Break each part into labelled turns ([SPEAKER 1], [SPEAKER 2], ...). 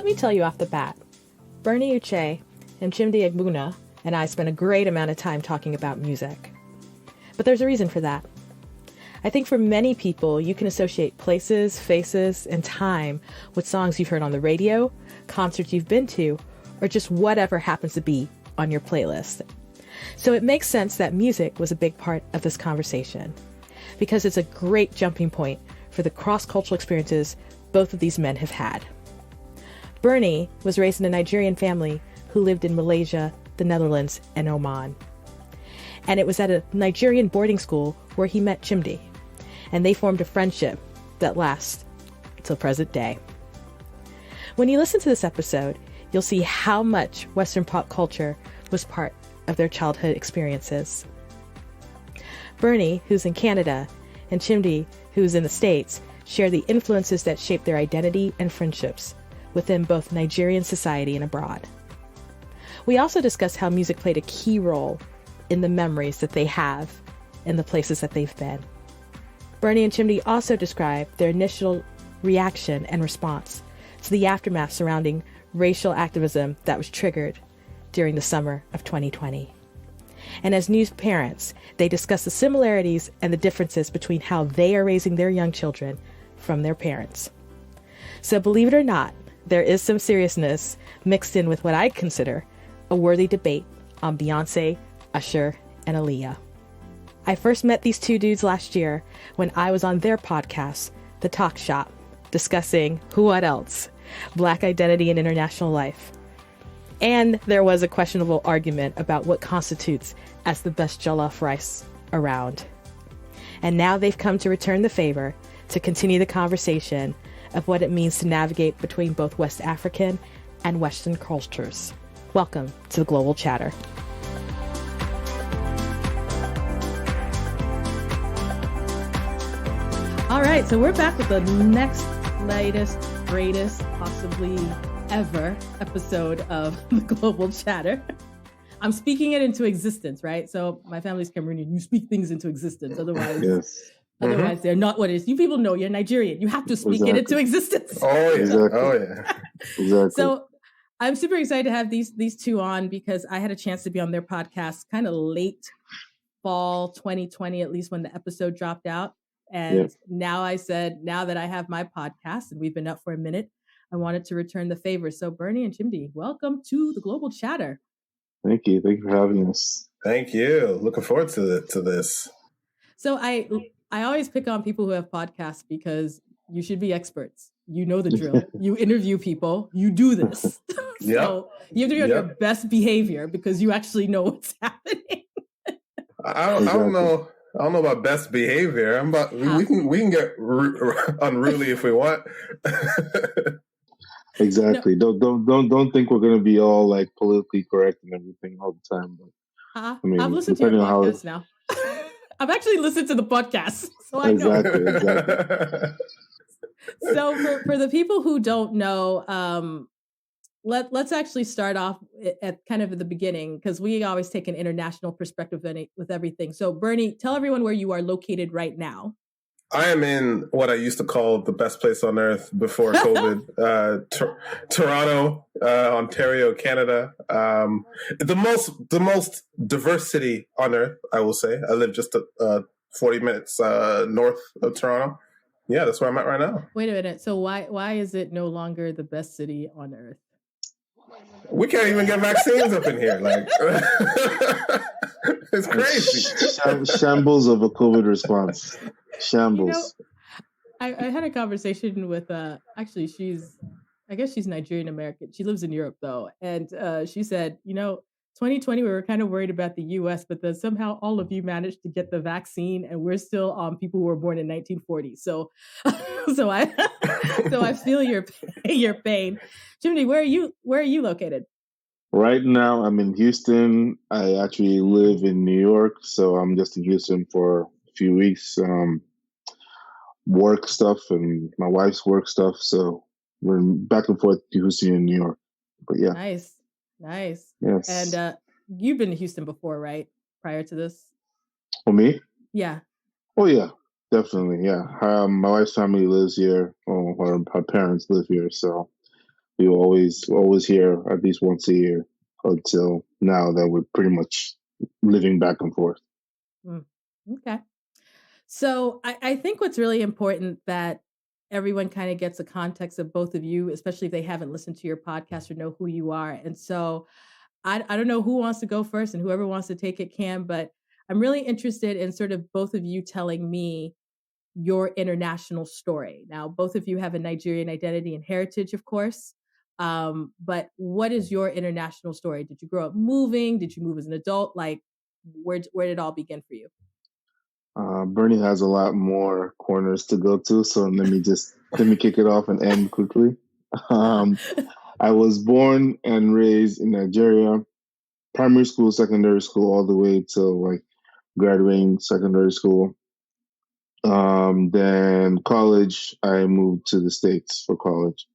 [SPEAKER 1] me tell you off the bat, Bernie, Uche, and Chimdi Egbuna and I spent a great amount of time talking about music. But there's a reason for that. I think for many people, you can associate places, faces, and time with songs you've heard on the radio, concerts you've been to, or just whatever happens to be on your playlist. So it makes sense that music was a big part of this conversation, because it's a great jumping point for the cross-cultural experiences both of these men have had. Bernie was raised in a Nigerian family who lived in Malaysia, the Netherlands, and Oman. And it was at a Nigerian boarding school where he met Chimdi, and they formed a friendship that lasts till present day. When you listen to this episode, you'll see how much Western pop culture was part of their childhood experiences. Bernie, who's in Canada, and Chimdi, who's in the States, share the influences that shape their identity and friendships within both Nigerian society and abroad. We also discuss how music played a key role in the memories that they have and the places that they've been. Bernie and Chimdi also describe their initial reaction and response to the aftermath surrounding racial activism that was triggered during the summer of 2020. And as new parents, they discuss the similarities and the differences between how they are raising their young children from their parents. So believe it or not, there is some seriousness mixed in with what I consider a worthy debate on Beyonce, Usher, and Aaliyah. I first met these two dudes last year when I was on their podcast, The Talk Shop, discussing who what else, Black identity and international life. And there was a questionable argument about what constitutes as the best jollof rice around. And now they've come to return the favor to continue the conversation of what it means to navigate between both West African and Western cultures. Welcome to the Global Chatter. All right, so we're back with the next, latest, greatest, possibly ever episode of the Global Chatter. I'm speaking it into existence, right? So my family's Cameroonian. You speak things into existence. Otherwise,
[SPEAKER 2] yes.
[SPEAKER 1] Otherwise they're not what it is. You people know you're Nigerian. You have to speak it into existence.
[SPEAKER 2] Oh, yeah.
[SPEAKER 3] Exactly.
[SPEAKER 2] Oh, yeah.
[SPEAKER 3] Exactly.
[SPEAKER 1] So I'm super excited to have these two on because I had a chance to be on their podcast kind of late fall 2020, at least when the episode dropped out. And now I said, now that I have my podcast and we've been up for a minute, I wanted to return the favor. So Bernie and Chimdi, welcome to the Global Chatter.
[SPEAKER 3] Thank you. Thank you for having us.
[SPEAKER 2] Thank you. Looking forward to this.
[SPEAKER 1] So I always pick on people who have podcasts because you should be experts. You know the drill. You interview people. You do this. So you have to be on your best behavior because you actually know what's happening.
[SPEAKER 2] I don't know. I don't know about best behavior. We can get unruly if we want.
[SPEAKER 3] Exactly. No. Don't think we're going to be all like politically correct and everything all the time. But
[SPEAKER 1] I mean, I've listened to your podcast now. I've actually listened to the podcast, so I know.
[SPEAKER 3] Exactly.
[SPEAKER 1] So for the people who don't know, let's actually start off at kind of the beginning because we always take an international perspective with everything. So Bernie, tell everyone where you are located right now.
[SPEAKER 2] I am in what I used to call the best place on earth before COVID, Toronto, Ontario, Canada. The most diverse city on earth, I will say. I live just 40 minutes north of Toronto. Yeah, that's where I'm at right now.
[SPEAKER 1] Wait a minute. So why is it no longer the best city on earth?
[SPEAKER 2] We can't even get vaccines up in here. Like, it's crazy.
[SPEAKER 3] Shambles of a COVID response. Shambles.
[SPEAKER 1] I had a conversation with actually I guess she's Nigerian American. She lives in Europe though, and she said, 2020 we were kind of worried about the U.S., but then somehow all of you managed to get the vaccine, and we're still people who were born in 1940. So I feel your pain. Chimdi, where are you located?
[SPEAKER 3] Right now, I'm in Houston. I actually live in New York, so I'm just in Houston for a few weeks. Work stuff and my wife's work stuff. So we're back and forth to Houston and New York. But yeah.
[SPEAKER 1] Nice.
[SPEAKER 3] Yes.
[SPEAKER 1] And you've been to Houston before, right? Prior to this?
[SPEAKER 3] For me?
[SPEAKER 1] Yeah.
[SPEAKER 3] Oh, yeah. Definitely, yeah. My wife's family lives here. Her parents live here. So We always hear at least once a year until now that we're pretty much living back and forth.
[SPEAKER 1] Okay. So I think what's really important that everyone kind of gets a context of both of you, especially if they haven't listened to your podcast or know who you are. And so I don't know who wants to go first, and whoever wants to take it can, but I'm really interested in sort of both of you telling me your international story. Now, both of you have a Nigerian identity and heritage, of course. But what is your international story? Did you grow up moving? Did you move as an adult? Like, where did it all begin for you?
[SPEAKER 3] Bernie has a lot more corners to go to, so let me kick it off and end quickly. I was born and raised in Nigeria, primary school, secondary school, all the way till like graduating secondary school. Then college, I moved to the States for college.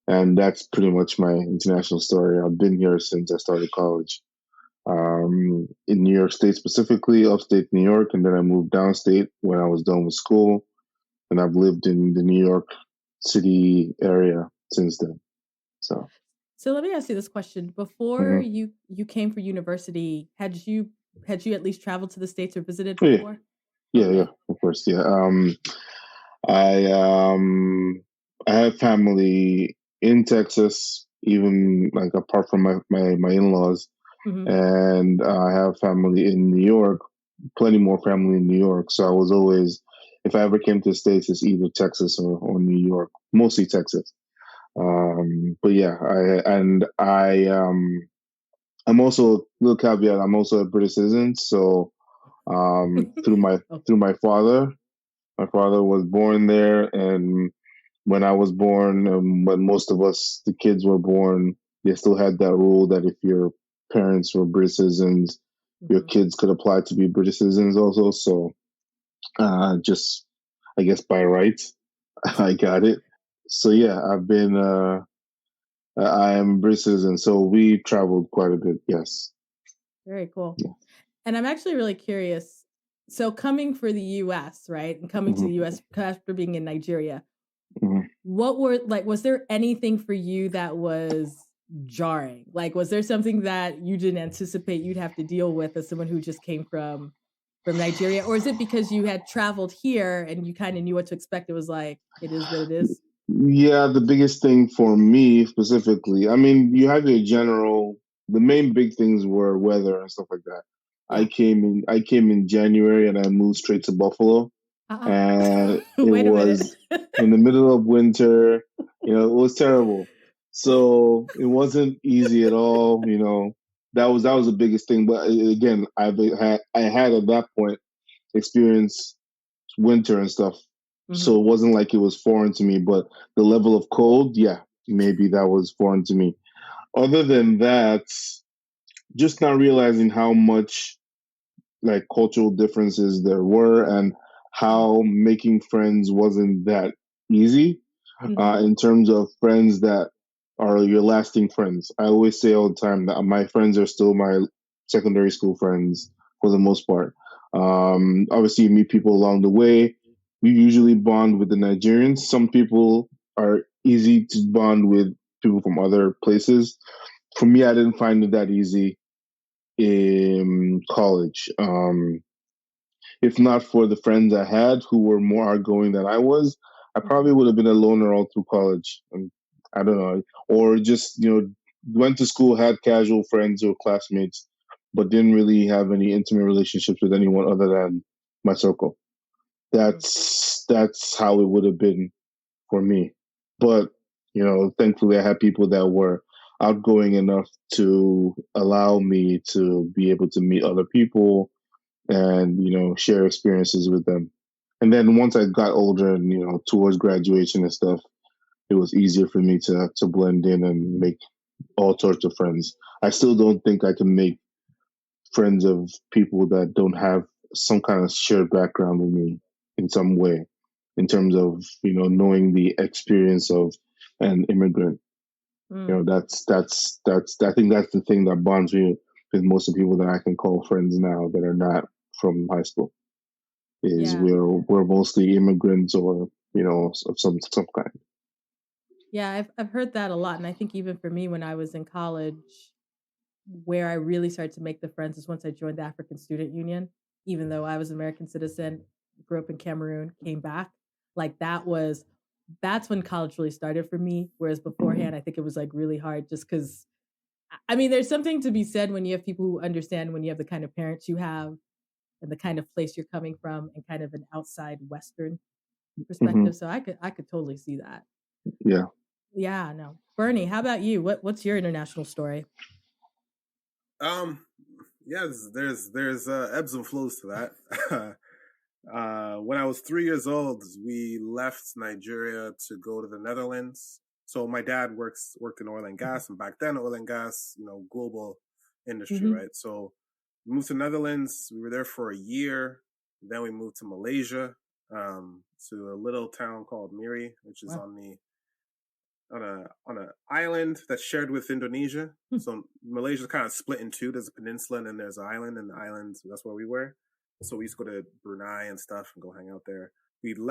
[SPEAKER 3] And that's pretty much my international story. I've been here since I started college. In New York State specifically, upstate New York, and then I moved downstate when I was done with school. And I've lived in the New York City area since then. So
[SPEAKER 1] let me ask you this question. Before you came for university, had you at least traveled to the States or visited before?
[SPEAKER 3] Yeah, of course. Yeah. I have family in Texas, even like apart from my in-laws, and I have family in New York, plenty more family in New York. So I was always, if I ever came to the States, it's either Texas or New York, mostly Texas. But yeah, I'm also, little caveat, I'm also a British citizen. So through my father. My father was born there, and when I was born, when most of us, the kids, were born, they still had that rule that if your parents were British citizens, your kids could apply to be British citizens also. So, just, I guess by right, I got it. So yeah, I am a British citizen. So we traveled quite a bit. Yes.
[SPEAKER 1] Very cool.
[SPEAKER 3] Yeah.
[SPEAKER 1] And I'm actually really curious. So coming for the U.S., right, and coming to the U.S. after being in Nigeria, what were, like, was there anything for you that was jarring? Like, was there something that you didn't anticipate you'd have to deal with as someone who just came from Nigeria? Or is it because you had traveled here and you kind of knew what to expect? It was like, it is what it is.
[SPEAKER 3] Yeah, the biggest thing for me specifically, I mean, you have the main big things were weather and stuff like that. Yeah. I came in January and I moved straight to Buffalo. And it was in the middle of winter, it was terrible. So it wasn't easy at all, that was the biggest thing. But again, I had at that point experienced winter and stuff. So it wasn't like it was foreign to me, but the level of cold, yeah, maybe that was foreign to me. Other than that, just not realizing how much like cultural differences there were and how making friends wasn't that easy in terms of friends that are your lasting friends. I always say all the time that my friends are still my secondary school friends for the most part. Obviously, you meet people along the way. We usually bond with the Nigerians. Some people are easy to bond with people from other places. For me, I didn't find it that easy in college. If not for the friends I had who were more outgoing than I was, I probably would have been a loner all through college. I don't know. Or just, went to school, had casual friends or classmates, but didn't really have any intimate relationships with anyone other than my circle. That's how it would have been for me. But, thankfully I had people that were outgoing enough to allow me to be able to meet other people and, share experiences with them. And then once I got older and, towards graduation and stuff, it was easier for me to blend in and make all sorts of friends. I still don't think I can make friends of people that don't have some kind of shared background with me in some way, in terms of, knowing the experience of an immigrant. That's I think that's the thing that bonds me with most of the people that I can call friends now that are not from high school. We're mostly immigrants or, of some kind.
[SPEAKER 1] Yeah, I've heard that a lot. And I think even for me, when I was in college, where I really started to make the friends is once I joined the African Student Union, even though I was an American citizen, grew up in Cameroon, came back. Like that's when college really started for me. Whereas beforehand, I think it was like really hard just because, I mean, there's something to be said when you have people who understand when you have the kind of parents you have and the kind of place you're coming from and kind of an outside Western perspective. So I could totally see that.
[SPEAKER 3] Yeah.
[SPEAKER 1] Yeah, no. Bernie, how about you? What's your international story?
[SPEAKER 2] Yes, there's ebbs and flows to that. When I was 3 years old, we left Nigeria to go to the Netherlands. So my dad worked in oil and gas, and back then oil and gas, global industry, right? So we moved to Netherlands. We were there for a year. Then we moved to Malaysia, to a little town called Miri, which is on an island that's shared with Indonesia. So Malaysia's kind of split in two. There's a peninsula and then there's an island, and the island, that's where we were. So we used to go to Brunei and stuff and go hang out there.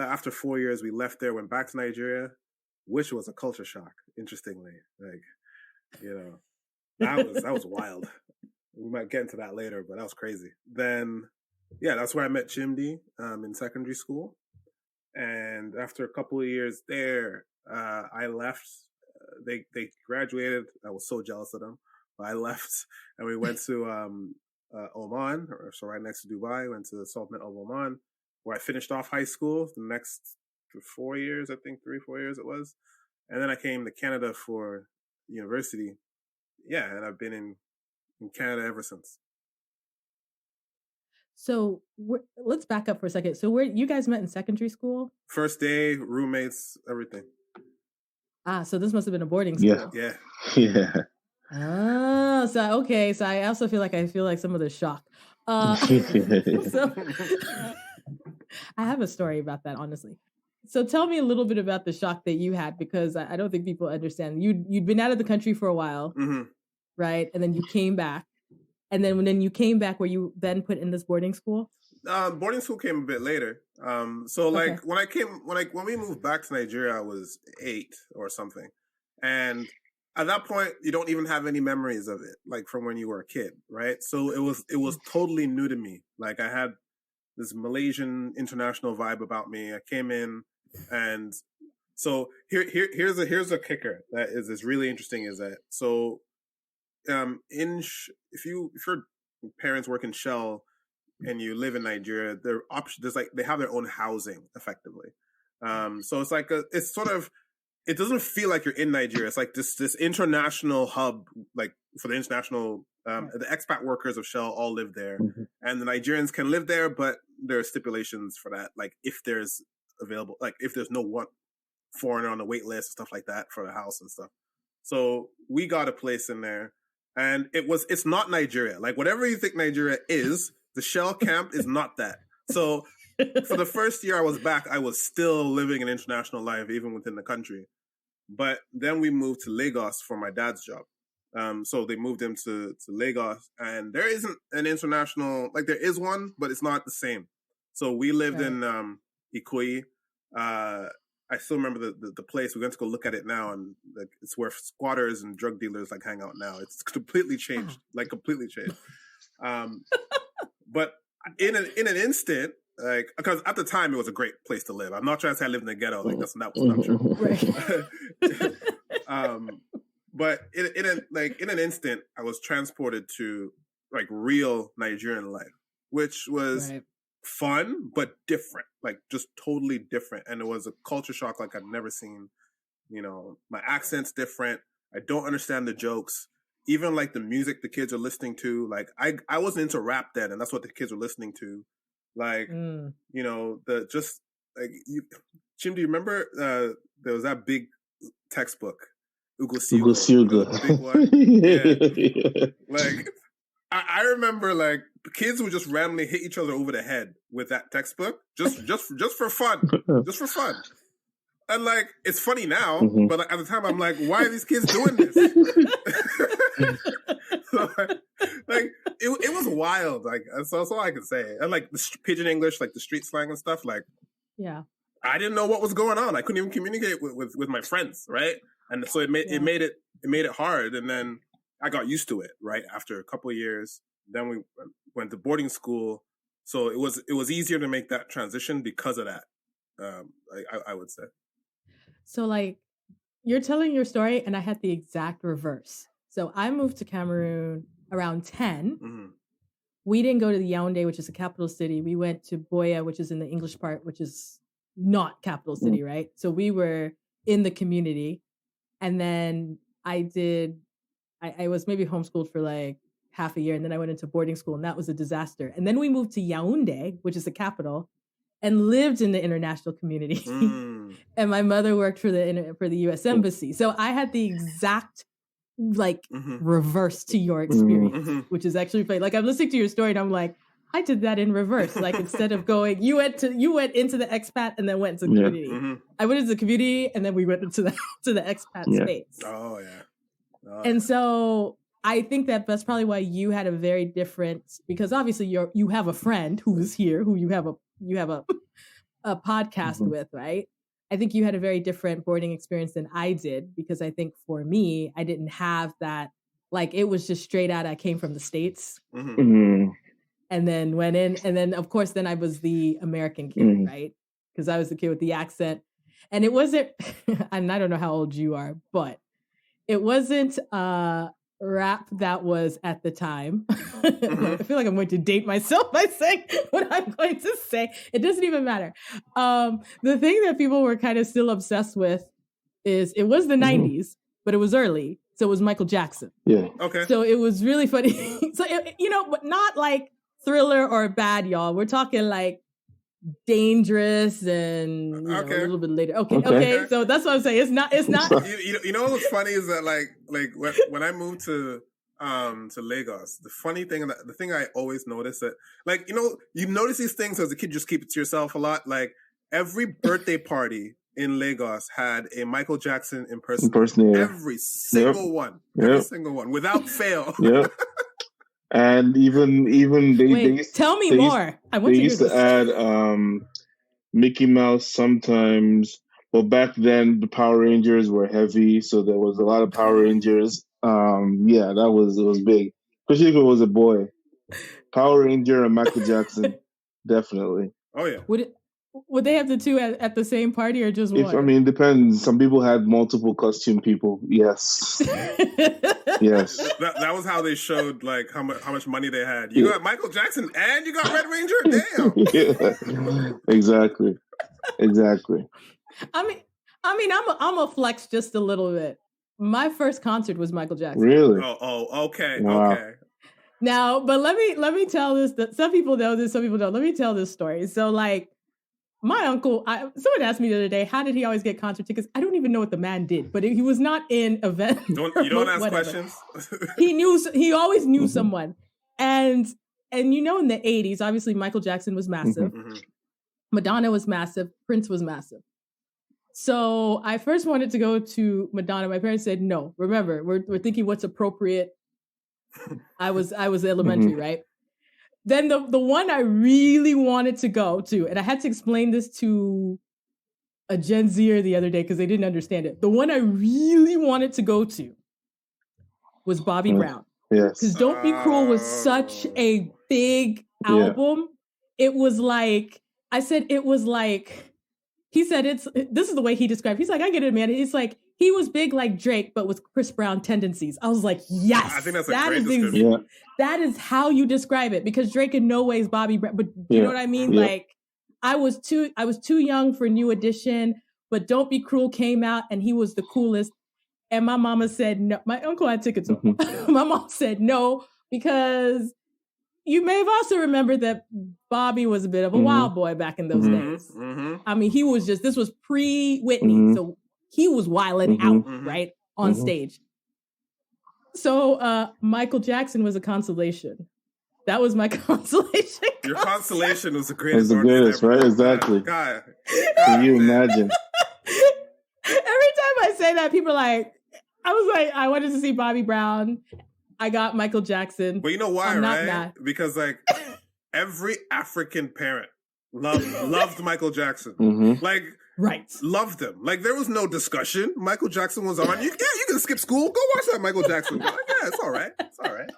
[SPEAKER 2] After 4 years, we left there, went back to Nigeria, which was a culture shock. Interestingly, that was wild. We might get into that later, but that was crazy. Then, yeah, that's where I met Chimdi in secondary school. And after a couple of years there, I left. They graduated. I was so jealous of them. But I left, and we went to Oman, so right next to Dubai. Went to the Sultanate of Oman, where I finished off high school. The next 4 years, I think 3-4 years it was, and then I came to Canada for university. Yeah, and I've been in Canada ever since.
[SPEAKER 1] So let's back up for a second. So where you guys met in secondary school?
[SPEAKER 2] First day, roommates, everything.
[SPEAKER 1] So this must have been a boarding school.
[SPEAKER 2] Yeah.
[SPEAKER 1] So okay. So I also feel like some of the shock. So I have a story about that, honestly. So tell me a little bit about the shock that you had, because I don't think people understand. You'd been out of the country for a while, right? And then you came back. And then when you came back, were you then put in this boarding school?
[SPEAKER 2] Boarding school came a bit later. When we moved back to Nigeria, I was 8 or something. And at that point, you don't even have any memories of it, like from when you were a kid, right? So it was totally new to me. Like I had this Malaysian international vibe about me. I came in, and so here's a kicker that is really interesting, is that so if your parents work in Shell and you live in Nigeria, they have their own housing effectively. So it's like it doesn't feel like you're in Nigeria. It's like this international hub, like for the international, the expat workers of Shell all live there, and the Nigerians can live there, but there are stipulations for that. Like if there's no one foreigner on the wait list and stuff like that for the house and stuff. So we got a place in there. And it's not Nigeria. Like whatever you think Nigeria is, the Shell camp is not that. So for the first year I was back, I was still living an international life, even within the country. But then we moved to Lagos for my dad's job. So they moved him to Lagos, and there isn't an international, like there is one, but it's not the same. So we lived in Ikoyi. I still remember the place. We went to go look at it now, and like it's where squatters and drug dealers like hang out now. It's completely changed, completely changed. But in an instant, like because at the time it was a great place to live. I'm not trying to say I lived in the ghetto. Like that was not true. Right. But in an instant, I was transported to like real Nigerian life, which was fun but different, like just totally different. And it was a culture shock like I'd never seen. My accent's different. I don't understand the jokes. Even like the music the kids are listening to, like I wasn't into rap then, and that's what the kids were listening to. Like Chim, do you remember there was that big textbook, Ugo, the big one? Yeah. Like I remember like kids would just randomly hit each other over the head with that textbook just for fun. Just for fun. And like it's funny now, but like, at the time I'm like, why are these kids doing this? So, like it was wild. Like so that's all I can say. And like the pidgin English, like the street slang and stuff. Like I didn't know what was going on. I couldn't even communicate with my friends, right? And so it made it hard. And then I got used to it, right? After a couple of years, then we went to boarding school. So it was easier to make that transition because of that. I would say.
[SPEAKER 1] So like, you're telling your story, and I had the exact reverse. So I moved to Cameroon around 10.
[SPEAKER 2] Mm-hmm.
[SPEAKER 1] We didn't go to the Yaoundé, which is the capital city. We went to Boya, which is in the English part, which is not capital city, right? So we were in the community. And then I was maybe homeschooled for like half a year. And then I went into boarding school, and that was a disaster. And then we moved to Yaoundé, which is the capital, and lived in the international community. And my mother worked for the U.S. Embassy. So I had the exact reverse to your experience, which is actually funny. Like, I'm listening to your story and I'm like, I did that in reverse. Like, instead of going, you went into the expat and then went into the community. Mm-hmm. I went into the community and then we went into the expat space.
[SPEAKER 2] Oh yeah.
[SPEAKER 1] And so I think that's probably why you had a very different, because obviously you have a friend who is here, who you have a podcast with, right? I think you had a very different boarding experience than I did, because I think for me, I didn't have that. Like, it was just straight out. I came from the States and then went in. And then, of course, then I was the American kid, right? Because I was the kid with the accent. And it wasn't, and I don't know how old you are, but it wasn't rap that was at the time. I feel like I'm going to date myself by saying what I'm going to say. It doesn't even matter. The thing that people were kind of still obsessed with is it was the 90s, but it was early. So it was Michael Jackson.
[SPEAKER 3] Yeah.
[SPEAKER 2] Okay.
[SPEAKER 1] So it was really funny. So, but not like Thriller or Bad, y'all. We're talking like Dangerous and a little bit later. Okay. So that's what I'm saying. It's not.
[SPEAKER 2] You know what's funny is that like when I moved to Lagos, the funny thing, the thing I always notice that you notice these things as a kid, just keep it to yourself a lot. Like, every birthday party in Lagos had a Michael Jackson impersonator. Every single one. Every single one, without fail.
[SPEAKER 3] Yep. And even they
[SPEAKER 1] tell me more. I want to hear this.
[SPEAKER 3] They used to add Mickey Mouse sometimes. Well, back then the Power Rangers were heavy, so there was a lot of Power Rangers. It was big, especially if it was a boy. Power Ranger and Michael Jackson, definitely.
[SPEAKER 2] Oh yeah.
[SPEAKER 1] Would they have the two at the same party or just one?
[SPEAKER 3] It depends. Some people had multiple costume people. Yes. Yes.
[SPEAKER 2] That was how they showed like how much money they had. You got Michael Jackson and you got Red Ranger? Damn.
[SPEAKER 3] Yeah. Exactly.
[SPEAKER 1] I mean, I'm a flex just a little bit. My first concert was Michael Jackson.
[SPEAKER 3] Really?
[SPEAKER 2] Oh, okay.
[SPEAKER 3] Wow.
[SPEAKER 2] Okay.
[SPEAKER 1] Now, but let me tell this. Some people know this, some people don't. Let me tell this story. So, like, my uncle, someone asked me the other day, how did he always get concert tickets? I don't even know what the man did, but he was not in events.
[SPEAKER 2] You don't ask questions?
[SPEAKER 1] He always knew someone. And in the 80s, obviously Michael Jackson was massive. Madonna was massive. Prince was massive. So I first wanted to go to Madonna. My parents said, no. Remember, we're thinking what's appropriate. I was elementary, right? Then the one I really wanted to go to, and I had to explain this to a Gen Zer the other day because they didn't understand it. The one I really wanted to go to was Bobby Brown.
[SPEAKER 3] Yes.
[SPEAKER 1] Because Don't Be Cruel was such a big album. Yeah. It was like, he said this is the way he described it. He's like, I get it, man. It's like, he was big like Drake, but with Chris Brown tendencies. I was like, yes.
[SPEAKER 2] I think that's a great description.
[SPEAKER 1] That is how you describe it, because Drake in no way is Bobby Brown. But you know what I mean? Yeah. Like, I was too young for New Edition, but Don't Be Cruel came out and he was the coolest. And my mama said no. My uncle had tickets. My mom said no, because you may have also remembered that Bobby was a bit of a wild boy back in those days. I mean, he was this was pre-Whitney. So he was wilding out, right? On stage. So Michael Jackson was a consolation. That was my consolation.
[SPEAKER 2] Your consolation was the greatest.
[SPEAKER 3] It was the greatest, right? Exactly.
[SPEAKER 2] God.
[SPEAKER 3] Can you imagine?
[SPEAKER 1] Every time I say that, people are like, I was like, I wanted to see Bobby Brown. I got Michael Jackson.
[SPEAKER 2] But you know why,
[SPEAKER 1] I'm not
[SPEAKER 2] right?
[SPEAKER 1] mad.
[SPEAKER 2] Because like every African parent Loved Michael Jackson. Like,
[SPEAKER 1] Right.
[SPEAKER 2] loved him. Like, there was no discussion. Michael Jackson was on. You can skip school. Go watch that Michael Jackson. Like, yeah, it's all right. It's all right.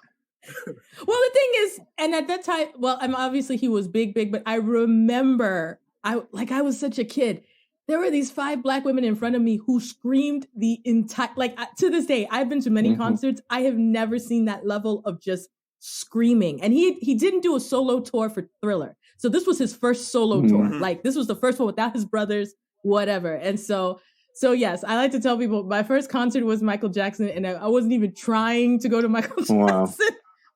[SPEAKER 1] Well, the thing is, and at that time, well, obviously he was big, but I remember, I was such a kid. There were these 5 Black women in front of me who screamed the entire, to this day, I've been to many concerts. I have never seen that level of just screaming. And he didn't do a solo tour for Thriller. So this was his first solo tour. Like, this was the first one without his brothers, whatever. And so yes, I like to tell people my first concert was Michael Jackson, and I wasn't even trying to go to Michael Jackson.
[SPEAKER 3] Wow.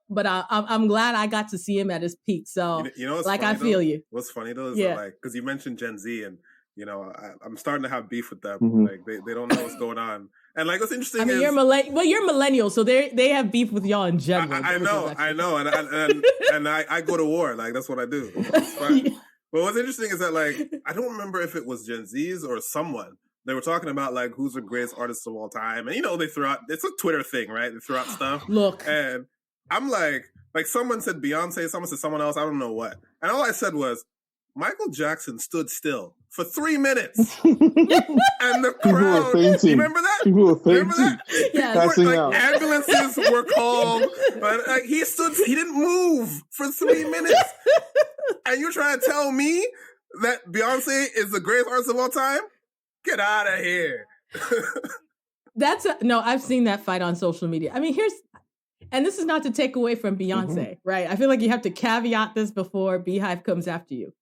[SPEAKER 1] But I'm glad I got to see him at his peak. So,
[SPEAKER 2] you know what's
[SPEAKER 1] like,
[SPEAKER 2] funny,
[SPEAKER 1] I feel you.
[SPEAKER 2] What's funny though is
[SPEAKER 1] Yeah.
[SPEAKER 2] that, like, because you mentioned Gen Z, and you know, I'm starting to have beef with them. Like, they don't know what's going on. And like, what's interesting,
[SPEAKER 1] I mean,
[SPEAKER 2] is
[SPEAKER 1] you're millennial, so they have beef with y'all in general.
[SPEAKER 2] I know, and I go to war. Like, that's what I do. It's fine. But what's interesting is that, like, I don't remember if it was Gen Zs or someone. They were talking about, like, who's the greatest artist of all time, and you know, they throw out, it's a Twitter thing, right? They throw out stuff.
[SPEAKER 1] Look,
[SPEAKER 2] and I'm like someone said Beyonce, someone said someone else, I don't know what. And all I said was, Michael Jackson stood still for 3 minutes. And the crowd, you remember that?
[SPEAKER 3] People were
[SPEAKER 2] Remember that?
[SPEAKER 1] Yes.
[SPEAKER 3] Passing out.
[SPEAKER 2] Ambulances were called, but like, he didn't move for 3 minutes. And you're trying to tell me that Beyonce is the greatest artist of all time? Get out of here.
[SPEAKER 1] No, I've seen that fight on social media. I mean, and this is not to take away from Beyonce, right? I feel like you have to caveat this before Beehive comes after you.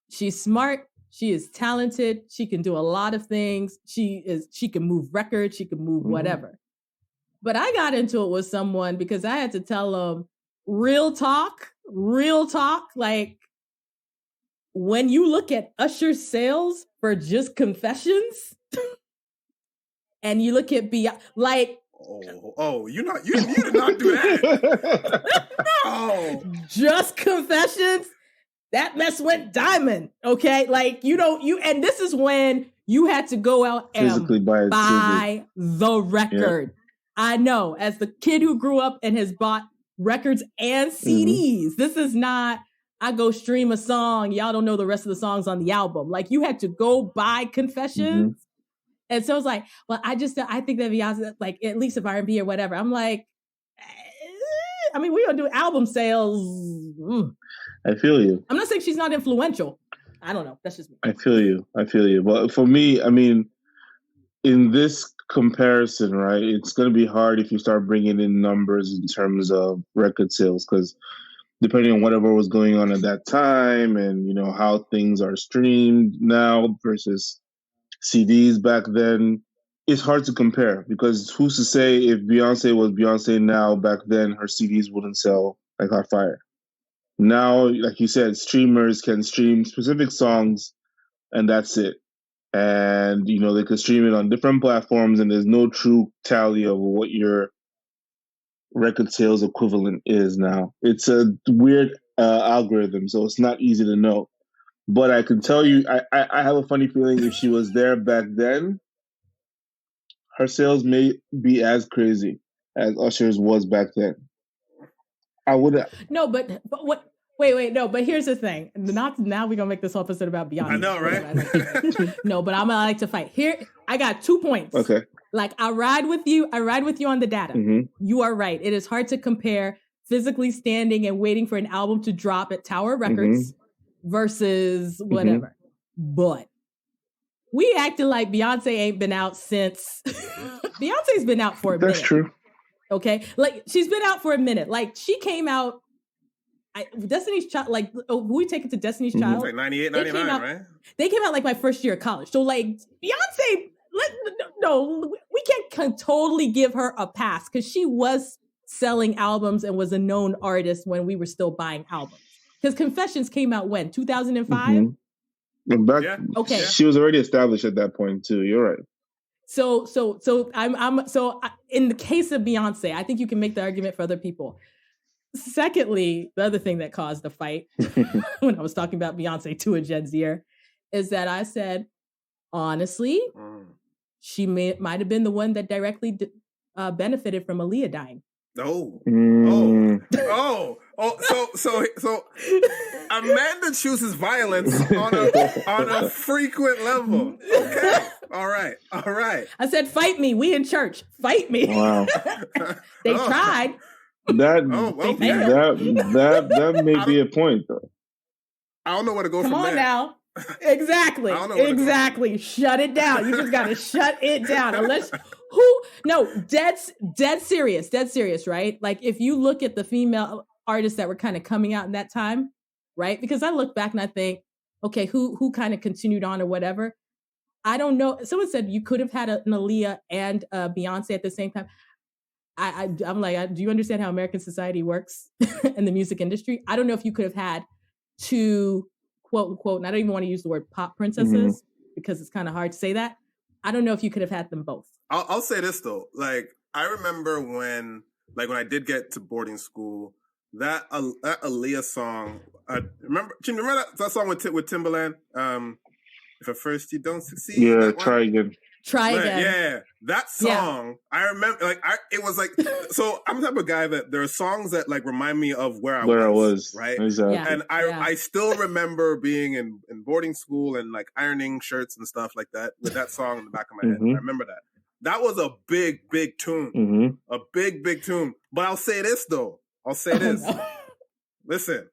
[SPEAKER 1] She's smart. She is talented. She can do a lot of things. She can move records. She can move whatever. But I got into it with someone because I had to tell them real talk. Like, when you look at Usher's sales for just Confessions and you look at Beyonce, like,
[SPEAKER 2] you did not do that. No.
[SPEAKER 1] Just Confessions, that mess went diamond. Okay. Like, and this is when you had to go out and buy the record. Yeah. I know, as the kid who grew up and has bought records and CDs, this is not, I go stream a song, y'all don't know the rest of the songs on the album. Like, you had to go buy Confessions. And so it's like, well, I think that Beyonce, like, at least if R&B or whatever, I'm like, I mean, we're going to do album sales.
[SPEAKER 3] I feel you.
[SPEAKER 1] I'm not saying she's not influential. I don't know. That's just me.
[SPEAKER 3] I feel you. But for me, I mean, in this comparison, right, it's going to be hard if you start bringing in numbers in terms of record sales, because depending on whatever was going on at that time and, you know, how things are streamed now versus CDs back then, it's hard to compare, because who's to say if Beyonce was Beyonce now, back then her CDs wouldn't sell like hot fire. Now, like you said, streamers can stream specific songs and that's it. And, you know, they could stream it on different platforms and there's no true tally of what your record sales equivalent is now. It's a weird algorithm, so it's not easy to know. But I can tell you, I have a funny feeling if she was there back then, her sales may be as crazy as Usher's was back then. I would have.
[SPEAKER 1] No, but what? Wait, no, but here's the thing. Not now we're gonna make this whole episode about Beyonce.
[SPEAKER 2] I know, right?
[SPEAKER 1] No, but I'm gonna like to fight. Here, I got 2 points.
[SPEAKER 3] Okay.
[SPEAKER 1] Like, I ride with you on the data. You are right. It is hard to compare physically standing and waiting for an album to drop at Tower Records versus whatever. But we acted like Beyonce ain't been out since Beyonce's been out for a minute.
[SPEAKER 3] That's true.
[SPEAKER 1] Okay. Like, she's been out for a minute. Like, she came out, Destiny's Child, like, we take it to Destiny's Child.
[SPEAKER 2] It's like 98, 99, right?
[SPEAKER 1] They came out like my first year of college. So, like, Beyonce, we can't totally give her a pass because she was selling albums and was a known artist when we were still buying albums. Because Confessions came out when? 2005?
[SPEAKER 3] Okay. She was already established at that point too. You're right.
[SPEAKER 1] So in the case of Beyonce, I think you can make the argument for other people. Secondly, the other thing that caused the fight when I was talking about Beyonce to a Gen Zer is that I said, honestly, she might have been the one that directly benefited from Aaliyah dying.
[SPEAKER 2] So Amanda chooses violence on a frequent level. Okay. All right.
[SPEAKER 1] I said, fight me. We in church. Fight me.
[SPEAKER 3] Wow.
[SPEAKER 1] They tried.
[SPEAKER 3] That may be a point though.
[SPEAKER 2] I don't know where to go from there.
[SPEAKER 1] Come on now. Exactly. Shut it down. You just got to shut it down. Dead serious, right? Like if you look at the female artists that were kind of coming out in that time, right? Because I look back and I think, okay, who kind of continued on or whatever. I don't know. Someone said you could have had an Aaliyah and Beyonce at the same time. I'm like, do you understand how American society works in the music industry? I don't know if you could have had two, quote unquote, and I don't even want to use the word pop princesses because it's kind of hard to say that. I don't know if you could have had them both.
[SPEAKER 2] I'll say this though. Like, I remember when I did get to boarding school, that Aaliyah song, remember that song with Timbaland? If at first you don't succeed.
[SPEAKER 3] Yeah, try again.
[SPEAKER 2] Yeah, that song. Yeah. I remember, it was like. So I'm the type of guy that there are songs that remind me of where I was, right?
[SPEAKER 3] Exactly.
[SPEAKER 1] Yeah.
[SPEAKER 2] And I still remember being in boarding school and ironing shirts and stuff like that with that song in the back of my head. I remember that. That was a big tune, a big tune. But I'll say this though. No. Listen,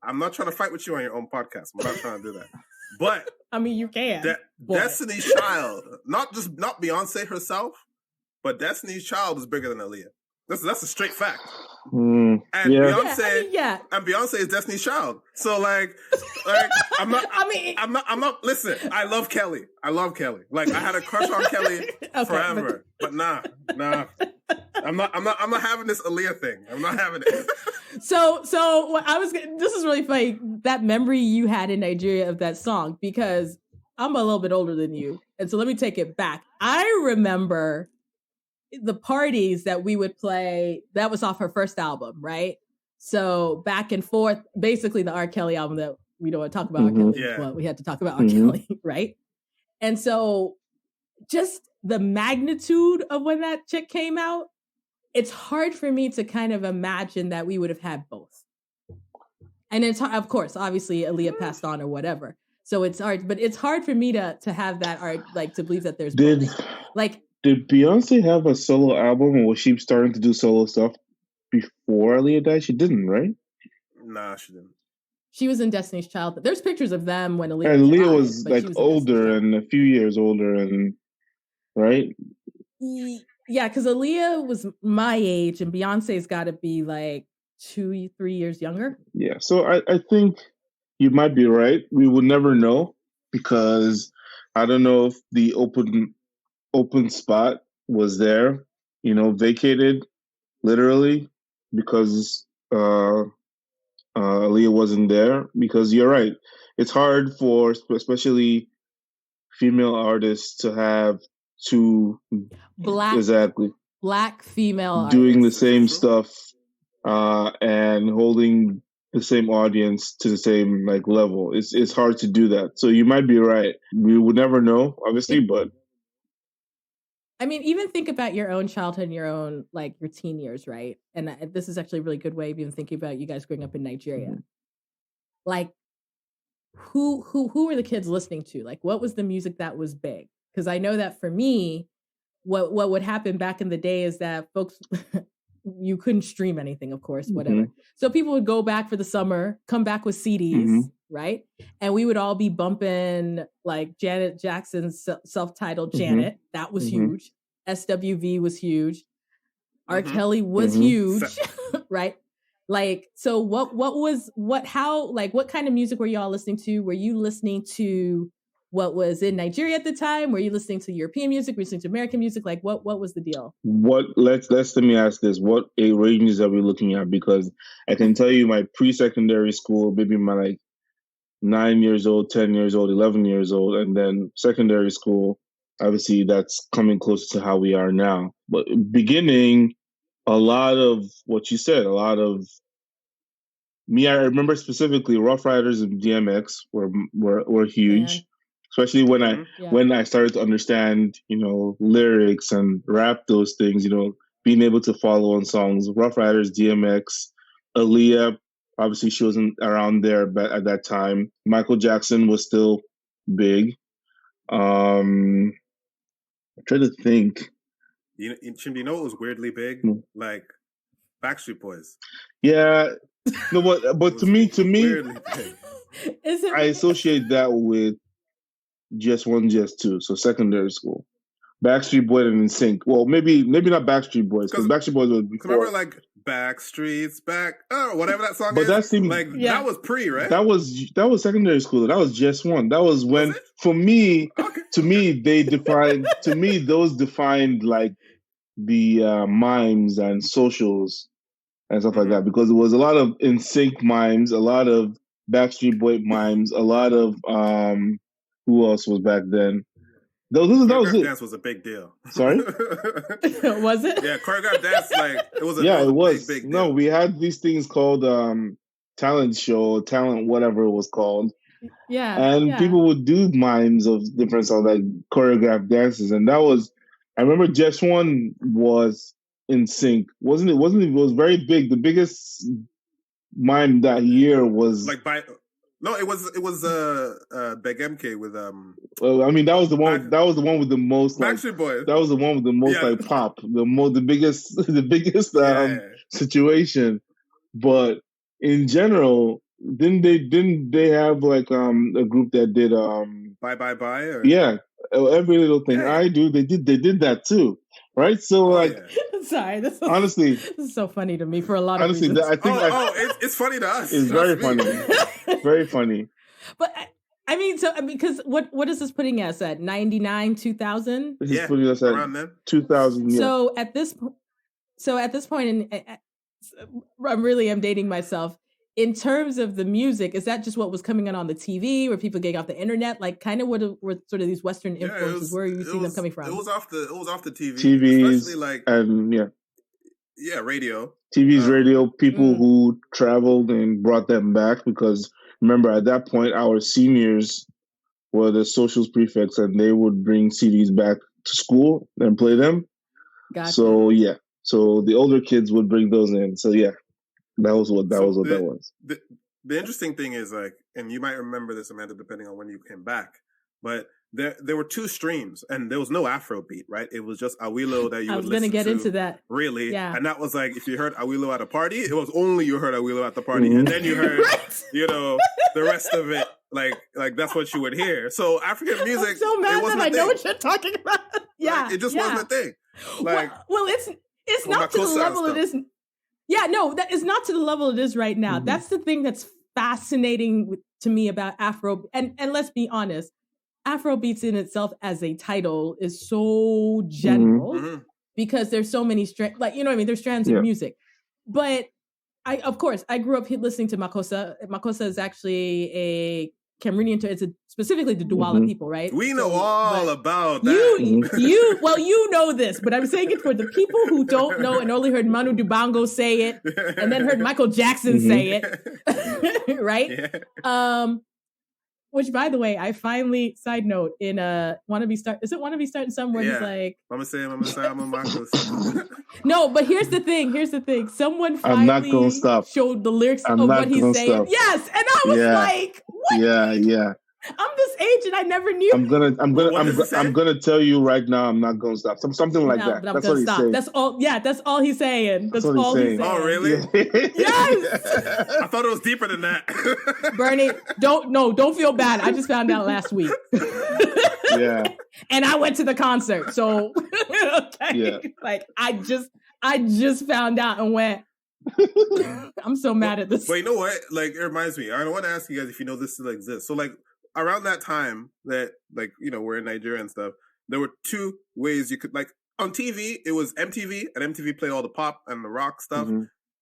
[SPEAKER 2] I'm not trying to fight with you on your own podcast. I'm not trying to do that. But
[SPEAKER 1] I mean, you can.
[SPEAKER 2] Destiny's Child, not Beyonce herself, but Destiny's Child is bigger than Aaliyah. That's a straight fact. And Beyonce is Destiny's Child. So I'm not. Listen, I love Kelly. I had a crush on Kelly forever, but nah. I'm not having this Aaliyah thing. I'm not having it.
[SPEAKER 1] So this is really funny, that memory you had in Nigeria of that song, because I'm a little bit older than you. And so let me take it back. I remember the parties that we would play. That was off her first album, right? So back and forth, basically the R. Kelly album that we don't want to talk about. R. Kelly.
[SPEAKER 2] Yeah.
[SPEAKER 1] Well, we had to talk about R. Kelly, right? And so just the magnitude of when that chick came out, it's hard for me to kind of imagine that we would have had both. And it's, of course, obviously Aaliyah passed on or whatever. So it's hard, but it's hard for me to have that art, to believe that there's both.
[SPEAKER 3] Did Beyonce have a solo album, or was she starting to do solo stuff before Aaliyah died? She didn't, right?
[SPEAKER 2] Nah, she didn't.
[SPEAKER 1] She was in Destiny's Child. There's pictures of them when Aaliyah
[SPEAKER 3] was older and a few years older, and right?
[SPEAKER 1] Yeah, because Aaliyah was my age and Beyonce's got to be 2-3 years younger.
[SPEAKER 3] Yeah, so I think you might be right. We will never know, because I don't know if the open spot was there, vacated literally because Aaliyah wasn't there. Because you're right, it's hard for especially female artists to have two
[SPEAKER 1] black female
[SPEAKER 3] doing
[SPEAKER 1] artists
[SPEAKER 3] the same stuff and holding the same audience to the same level. It's hard to do that. So you might be right. We would never know, obviously, but
[SPEAKER 1] I mean, even think about your own childhood and your own your teen years, right? And this is actually a really good way of even thinking about you guys growing up in Nigeria. Who were the kids listening to? What was the music that was big? Because I know that for me, what would happen back in the day is that folks, you couldn't stream anything, of course, whatever. So people would go back for the summer, come back with CDs, right? And we would all be bumping Janet Jackson's self-titled Janet. That was huge. SWV was huge. R. Kelly was huge, right? So what kind of music were y'all listening to? Were you listening to what was in Nigeria at the time? Were you listening to European music? Were you listening to American music? What was the deal?
[SPEAKER 3] Let me ask this. What ranges are we looking at? Because I can tell you my pre-secondary school, maybe my 9 years old, 10 years old, 11 years old, and then secondary school, obviously that's coming closer to how we are now. But beginning, a lot of what you said, a lot of me, I remember specifically Rough Riders and DMX were huge. Man. Especially when I started to understand, lyrics and rap those things, being able to follow on songs. Rough Riders, DMX, Aaliyah, obviously she wasn't around there, but at that time, Michael Jackson was still big. I'm trying to think.
[SPEAKER 2] Chimdi, you know what was weirdly big? Like Backstreet Boys.
[SPEAKER 3] Yeah, no, but to me,
[SPEAKER 2] weirdly big.
[SPEAKER 3] I associate that with Just One, Just Two, so secondary school. Backstreet Boys and NSYNC. Well, maybe not Backstreet Boys, because Backstreet Boys was before.
[SPEAKER 2] Remember, like Backstreet's Back, whatever that song is.
[SPEAKER 3] That seemed
[SPEAKER 2] like that was pre, right?
[SPEAKER 3] That was secondary school. That was Just One. That was when, for me, to me, those defined like the mimes and socials and stuff like that, because there was a lot of NSYNC mimes, a lot of Backstreet Boy mimes, a lot of who else was back then? That was it.
[SPEAKER 2] Dance was a big deal.
[SPEAKER 3] Sorry?
[SPEAKER 1] Was it?
[SPEAKER 2] Yeah, choreographed dance, like it was.
[SPEAKER 3] It was.
[SPEAKER 2] Big deal.
[SPEAKER 3] No, we had these things called talent whatever it was called.
[SPEAKER 1] Yeah.
[SPEAKER 3] And people would do mimes of different songs, like choreographed dances, and that was. I remember Just One was NSYNC, wasn't it? It was very big. The biggest mime that year was
[SPEAKER 2] No, it was Beg MK with
[SPEAKER 3] I mean, that was the one. That was the one with the most like.
[SPEAKER 2] Backstreet Boys.
[SPEAKER 3] That was the one with the most like pop. The biggest situation. But in general, didn't they have like a group that did
[SPEAKER 2] Bye Bye Bye? Or?
[SPEAKER 3] Yeah, Every Little Thing I Do. They did that too, right? So
[SPEAKER 1] sorry,
[SPEAKER 3] honestly,
[SPEAKER 1] this is so funny to me for a lot of reasons.
[SPEAKER 3] I think
[SPEAKER 2] it's funny to us.
[SPEAKER 3] It's very funny, very funny.
[SPEAKER 1] But because what is this putting us at? 99, 2000?
[SPEAKER 3] This is putting us at around then. 2000. Yeah.
[SPEAKER 1] So at this point, I'm dating myself. In terms of the music, is that just what was coming on the TV, where people getting off the internet? Like, kind of what were sort of these Western influences? Where you see them coming from?
[SPEAKER 2] It was off the TV.
[SPEAKER 3] TVs,
[SPEAKER 2] especially like radio.
[SPEAKER 3] TVs, radio. People who traveled and brought them back, because remember at that point our seniors were the socials prefects, and they would bring CDs back to school and play them.
[SPEAKER 1] Gotcha.
[SPEAKER 3] So so the older kids would bring those in. So that was what that was.
[SPEAKER 2] The interesting thing is, like, and you might remember this, Amanda, depending on when you came back, but there were two streams, and there was no Afrobeat, right? It was just Awilo that you would listen to. I was going to
[SPEAKER 1] get into that.
[SPEAKER 2] Really?
[SPEAKER 1] Yeah.
[SPEAKER 2] And that was like, if you heard Awilo at a party, it was only you heard Awilo at the party, and then you heard, the rest of it, like that's what you would hear. So African music,
[SPEAKER 1] I'm so mad that I know what you're talking about. Yeah.
[SPEAKER 2] Like, it just wasn't a thing. Like,
[SPEAKER 1] well, it's not to the level it is. Yeah, no, that is not to the level it is right now. Mm-hmm. That's the thing that's fascinating to me about Afro. And let's be honest, Afrobeats in itself as a title is so general because there's so many strands. Like, there's strands of music. But I grew up listening to Makossa. Makossa is actually a Cameroonian. It's specifically the Douala people, right?
[SPEAKER 2] We know all about that.
[SPEAKER 1] You know this, but I'm saying it for the people who don't know and only heard Manu Dibango say it, and then heard Michael Jackson say it, right? Yeah. Which, by the way, I finally, side note, in is it Wanna Be Starting Somewhere? He's like,
[SPEAKER 2] I'm a Michael.
[SPEAKER 1] No, but here's the thing. Someone finally showed the lyrics of what he's saying. Stop. Yes, and I was like, what?
[SPEAKER 3] Yeah.
[SPEAKER 1] I'm this age and I never knew.
[SPEAKER 3] I'm gonna tell you right now. I'm not gonna stop. Something like that.
[SPEAKER 1] But that's what he's saying. That's all. Yeah, that's all he's saying. That's all he's saying.
[SPEAKER 2] Oh, really?
[SPEAKER 1] Yes.
[SPEAKER 2] I thought it was deeper than that.
[SPEAKER 1] Bernie, don't feel bad. I just found out last week.
[SPEAKER 3] Yeah.
[SPEAKER 1] And I went to the concert, so okay.
[SPEAKER 3] Yeah.
[SPEAKER 1] Like I just found out and went. I'm so mad at this.
[SPEAKER 2] But you know what? Like, it reminds me. I want to ask you guys if you know this still exists. So, like, around that time that, like, we're in Nigeria and stuff, there were two ways you could, like, on TV, it was MTV, and MTV played all the pop and the rock stuff,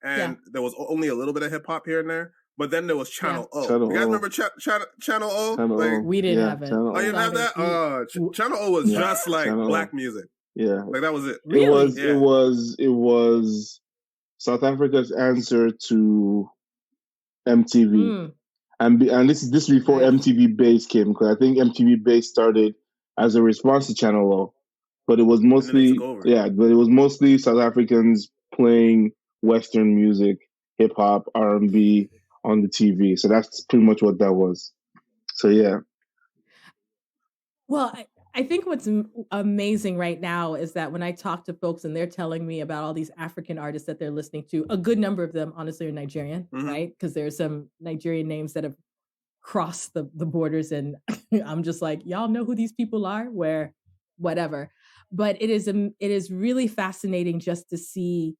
[SPEAKER 2] and there was only a little bit of hip hop here and there. But then there was Channel O. You guys remember Channel O?
[SPEAKER 1] Like, we didn't have it.
[SPEAKER 2] Oh, you didn't have that? Channel O was just like black music.
[SPEAKER 3] Yeah.
[SPEAKER 2] Like, that was it.
[SPEAKER 1] Really?
[SPEAKER 3] It was South Africa's answer to MTV. And this is before MTV Base came, because I think MTV Base started as a response to Channel O. But it was mostly South Africans playing Western music hip hop, R&B on the TV. So that's pretty much what that was. So yeah.
[SPEAKER 1] Well, I think what's amazing right now is that when I talk to folks and they're telling me about all these African artists that they're listening to, a good number of them, honestly, are Nigerian, right? Because there's some Nigerian names that have crossed the borders, and I'm just like, y'all know who these people are? Where, whatever. But it is really fascinating just to see,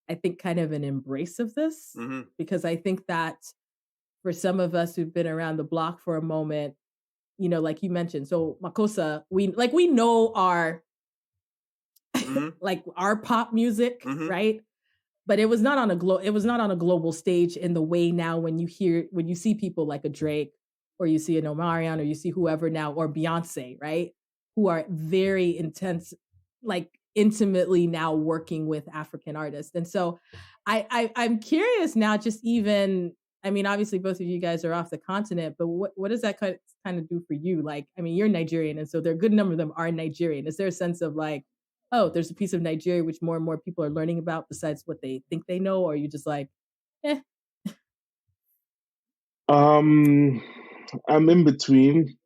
[SPEAKER 1] I think, kind of an embrace of this, because I think that for some of us who've been around the block for a moment, you know, like you mentioned, so Makosa, we know our like our pop music, right? But it was not on a global stage in the way now when you see people like a Drake, or you see an Omarion, or you see whoever now, or Beyonce, right? Who are very intense, like intimately now working with African artists. And so I'm curious now, just even, I mean, obviously both of you guys are off the continent, but what does that kind of do for you? Like, I mean, you're Nigerian, and so there are a good number of them are Nigerian. Is there a sense of like, oh, there's a piece of Nigeria which more and more people are learning about besides what they think they know, or are you just like, eh?
[SPEAKER 3] I'm in between,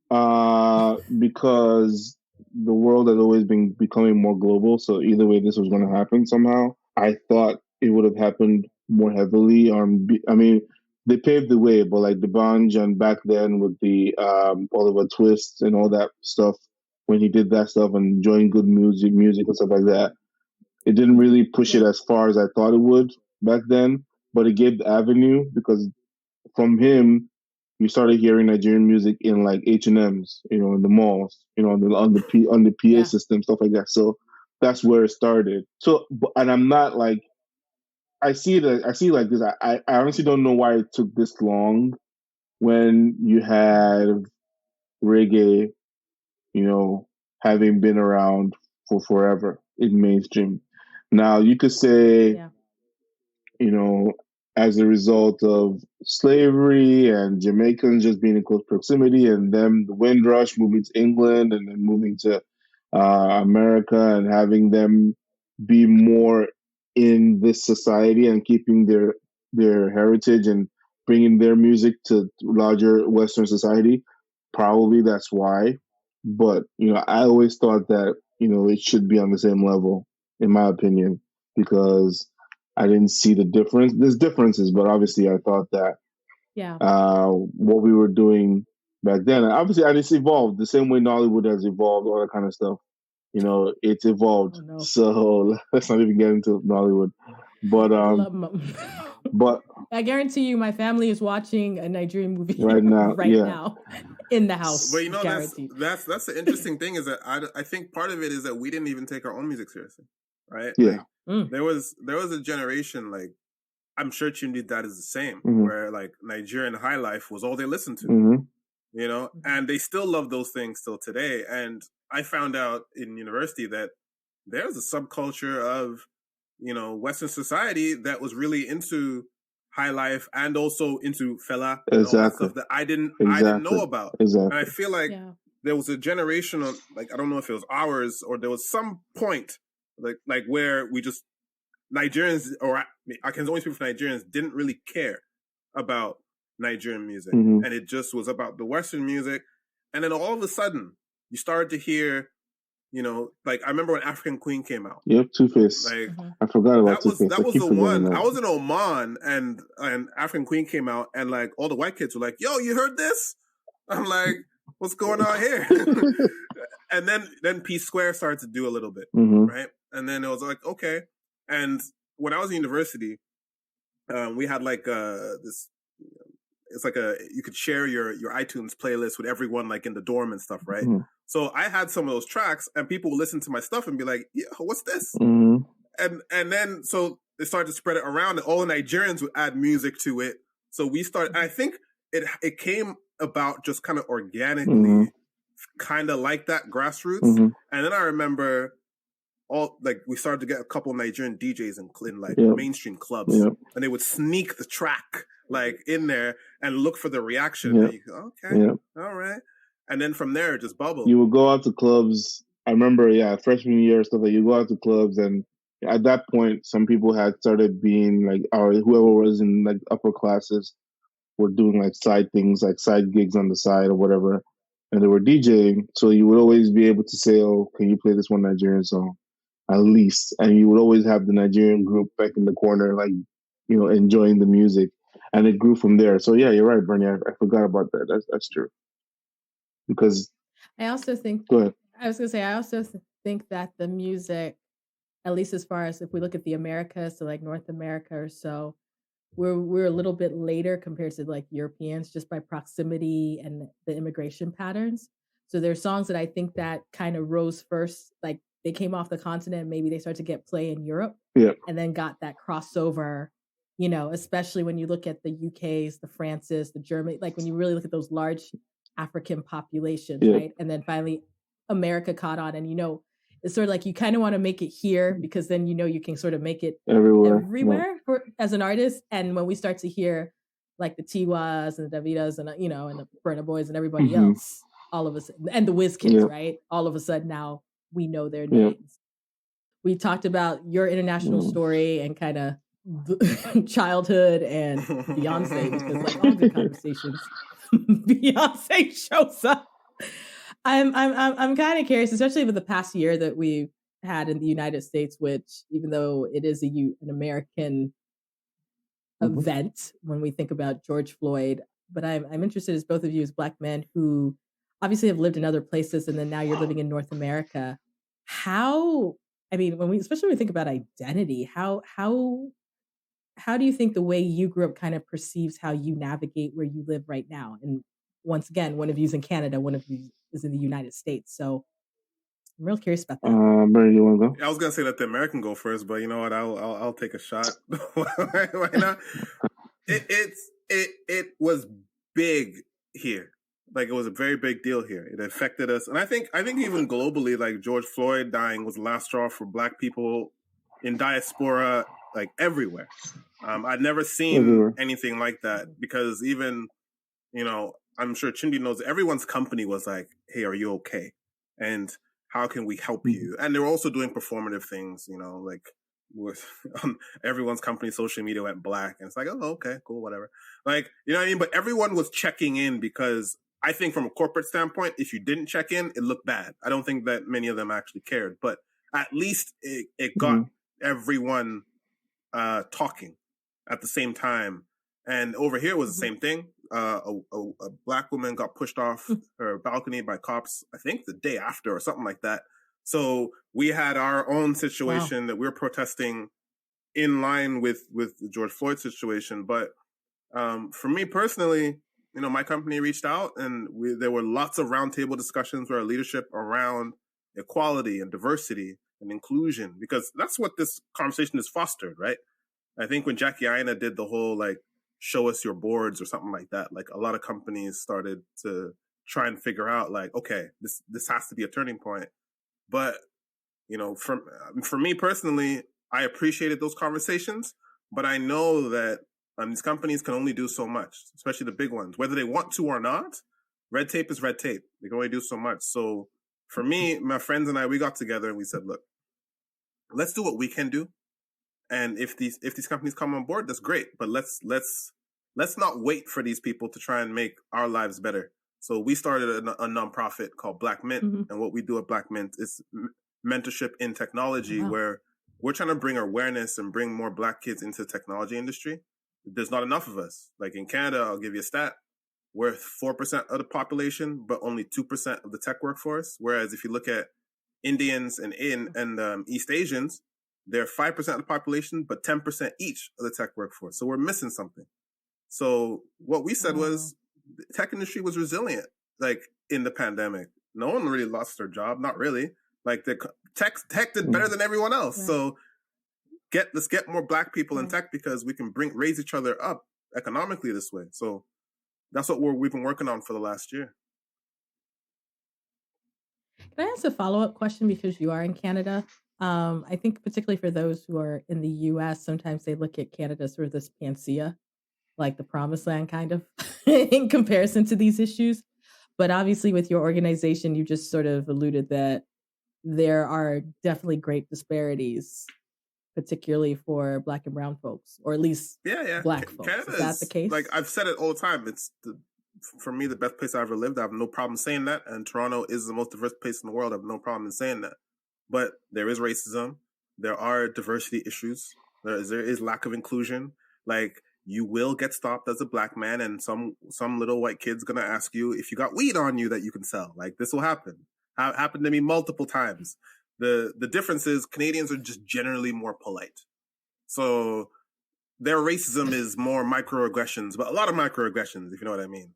[SPEAKER 3] because the world has always been becoming more global. So either way, this was going to happen somehow. I thought it would have happened more heavily on. I mean, they paved the way, but like the Banj and back then with the Oliver Twist and all that stuff, when he did that stuff and enjoying good music and stuff like that, it didn't really push it as far as I thought it would back then. But it gave the avenue, because from him, you started hearing Nigerian music in like H&Ms, you know, in the malls, you know, on the PA system, stuff like that. So that's where it started. So, and I'm not like, I see like this. I honestly don't know why it took this long when you have reggae, you know, having been around for forever in mainstream. Now you could say, you know, as a result of slavery and Jamaicans just being in close proximity, and them, the Windrush moving to England and then moving to America, and having them be more in this society and keeping their heritage and bringing their music to larger Western society. Probably that's why. But, you know, I always thought that, you know, it should be on the same level, in my opinion, because I didn't see the difference. There's differences, but obviously I thought that what we were doing back then, and obviously it's evolved the same way Nollywood has evolved, all that kind of stuff. You know, it's evolved. Oh, no. So let's not even get into Nollywood. But but
[SPEAKER 1] I guarantee you, my family is watching a Nigerian movie
[SPEAKER 3] right now,
[SPEAKER 1] now in the house.
[SPEAKER 2] But you know, that's the interesting thing, is that I think part of it is that we didn't even take our own music seriously, right?
[SPEAKER 3] Yeah.
[SPEAKER 2] Like, there was a generation, like, I'm sure Chimdi Dad is the same, where like Nigerian high life was all they listened to, you know, and they still love those things till today. And I found out in university that there's a subculture of, you know, Western society that was really into high life and also into fella and all that stuff that I didn't know about. And I feel like there was a generation of, like, I don't know if it was ours or there was some point like where we just, Nigerians, or I can only speak for Nigerians, didn't really care about Nigerian music. And it just was about the Western music. And then all of a sudden you started to hear, you know, like, I remember when African Queen came out.
[SPEAKER 3] Yep, Two-Face.
[SPEAKER 2] Like,
[SPEAKER 3] I forgot about Two-Face.
[SPEAKER 2] That was the one. That. I was in Oman, and African Queen came out, and like all the white kids were like, "Yo, you heard this?" I'm like, "What's going on here?" And then P Square started to do a little bit, right? And then it was like, okay. And when I was in university, we had like this. It's like you could share your iTunes playlist with everyone, like in the dorm and stuff, right? So I had some of those tracks, and people would listen to my stuff and be like, "Yeah, what's this?" And then so they started to spread it around, and all the Nigerians would add music to it. So we started. I think it came about just kind of organically, kind of like that grassroots. And then I remember we started to get a couple of Nigerian DJs in like mainstream clubs, and they would sneak the track like in there and look for the reaction. And you go, okay, all right. And then from there, it just bubbled.
[SPEAKER 3] You would go out to clubs. I remember, freshman year stuff. Like, you go out to clubs, and at that point, some people had started being like, or whoever was in like upper classes were doing like side things, like side gigs on the side or whatever, and they were DJing. So you would always be able to say, "Oh, can you play this one Nigerian song?" At least, and you would always have the Nigerian group back in the corner, like enjoying the music, and it grew from there. So yeah, you're right, Bernie. I forgot about that. That's true. Because
[SPEAKER 1] I also think,
[SPEAKER 3] go ahead.
[SPEAKER 1] I was going to say, I also think that the music, at least as far as if we look at the Americas, so like North America or so, we're a little bit later compared to like Europeans just by proximity and the immigration patterns. So there's songs that I think that kind of rose first, like they came off the continent, maybe they started to get play in Europe,
[SPEAKER 3] Yeah.
[SPEAKER 1] and then got that crossover, especially when you look at the UKs, the Frances, the Germany, like when you really look at those large African populations,
[SPEAKER 3] Yeah.
[SPEAKER 1] right? And then finally America caught on, and it's sort of like you kind of want to make it here because then you can sort of make it everywhere as an artist. And when we start to hear like the Tiwas and the Davidas and and the Burna Boys and everybody else, all of a sudden, and the Wiz Kids, right? All of a sudden now we know their names. We talked about your international story and kind of childhood and Beyonce because like all good conversations, Beyonce shows up. I'm kind of curious, especially with the past year that we've had in the United States, which even though it is an American event when we think about George Floyd, but I'm interested as both of you as Black men who obviously have lived in other places and then now you're living in North America. Especially when we think about identity, how do you think the way you grew up kind of perceives how you navigate where you live right now? And once again, one of you is in Canada, one of you is in the United States. So I'm real curious about that.
[SPEAKER 3] Bernie, you want to go?
[SPEAKER 2] I was gonna say let the American go first, but you know what? I'll take a shot. Why not? It was big here. Like it was a very big deal here. It affected us, and I think even globally, like George Floyd dying was the last straw for Black people in diaspora, like everywhere. I'd never seen anything like that because even, I'm sure Chimdi knows everyone's company was like, "Hey, are you okay? And how can we help you?" And they were also doing performative things, like with everyone's company social media went black, and it's like, oh, okay, cool, whatever. Like, you know what I mean? But everyone was checking in because I think from a corporate standpoint, if you didn't check in, it looked bad. I don't think that many of them actually cared, but at least it got everyone talking at the same time. And over here was the same thing. A Black woman got pushed off her balcony by cops, I think the day after or something like that. So we had our own situation that we were protesting in line with the George Floyd situation. But for me personally, my company reached out and there were lots of roundtable discussions with our leadership around equality and diversity and inclusion, because that's what this conversation has fostered, right? I think when Jackie Aina did the whole like show us your boards or something like that, like a lot of companies started to try and figure out like, okay, this has to be a turning point. But for me personally, I appreciated those conversations, but I know that these companies can only do so much, especially the big ones, whether they want to or not. Red tape is red tape. They can only do so much. So for me, my friends and I, we got together and we said, look, let's do what we can do. And if these companies come on board, that's great. But let's not wait for these people to try and make our lives better. So we started a nonprofit called Black Mint, and what we do at Black Mint is mentorship in technology, where we're trying to bring awareness and bring more Black kids into the technology industry. There's not enough of us. Like in Canada, I'll give you a stat: we're 4% of the population, but only 2% of the tech workforce. Whereas if you look at Indians and East Asians, they're 5% of the population, but 10% each of the tech workforce. So we're missing something. So what we said was the tech industry was resilient, like in the pandemic. No one really lost their job. Not really. Like the tech did better than everyone else. Right. So let's get more Black people in tech because we can raise each other up economically this way. So that's what we've been working on for the last year.
[SPEAKER 1] Can I ask a follow-up question because you are in Canada? I think particularly for those who are in the U.S., sometimes they look at Canada sort of this panacea, like the promised land kind of in comparison to these issues. But obviously with your organization, you just sort of alluded that there are definitely great disparities particularly for Black and brown folks, or at least Black folks.
[SPEAKER 2] Canada
[SPEAKER 1] is that the case?
[SPEAKER 2] Like I've said it all the time. It's for me the best place I ever lived. I have no problem saying that, and Toronto is the most diverse place in the world. I have no problem in saying that. But there is racism. There are diversity issues. There is lack of inclusion. Like you will get stopped as a Black man, and some little white kid's gonna ask you if you got weed on you that you can sell. Like this will happen. Happened to me multiple times. The difference is Canadians are just generally more polite. So their racism is more microaggressions, but a lot of microaggressions, if you know what I mean.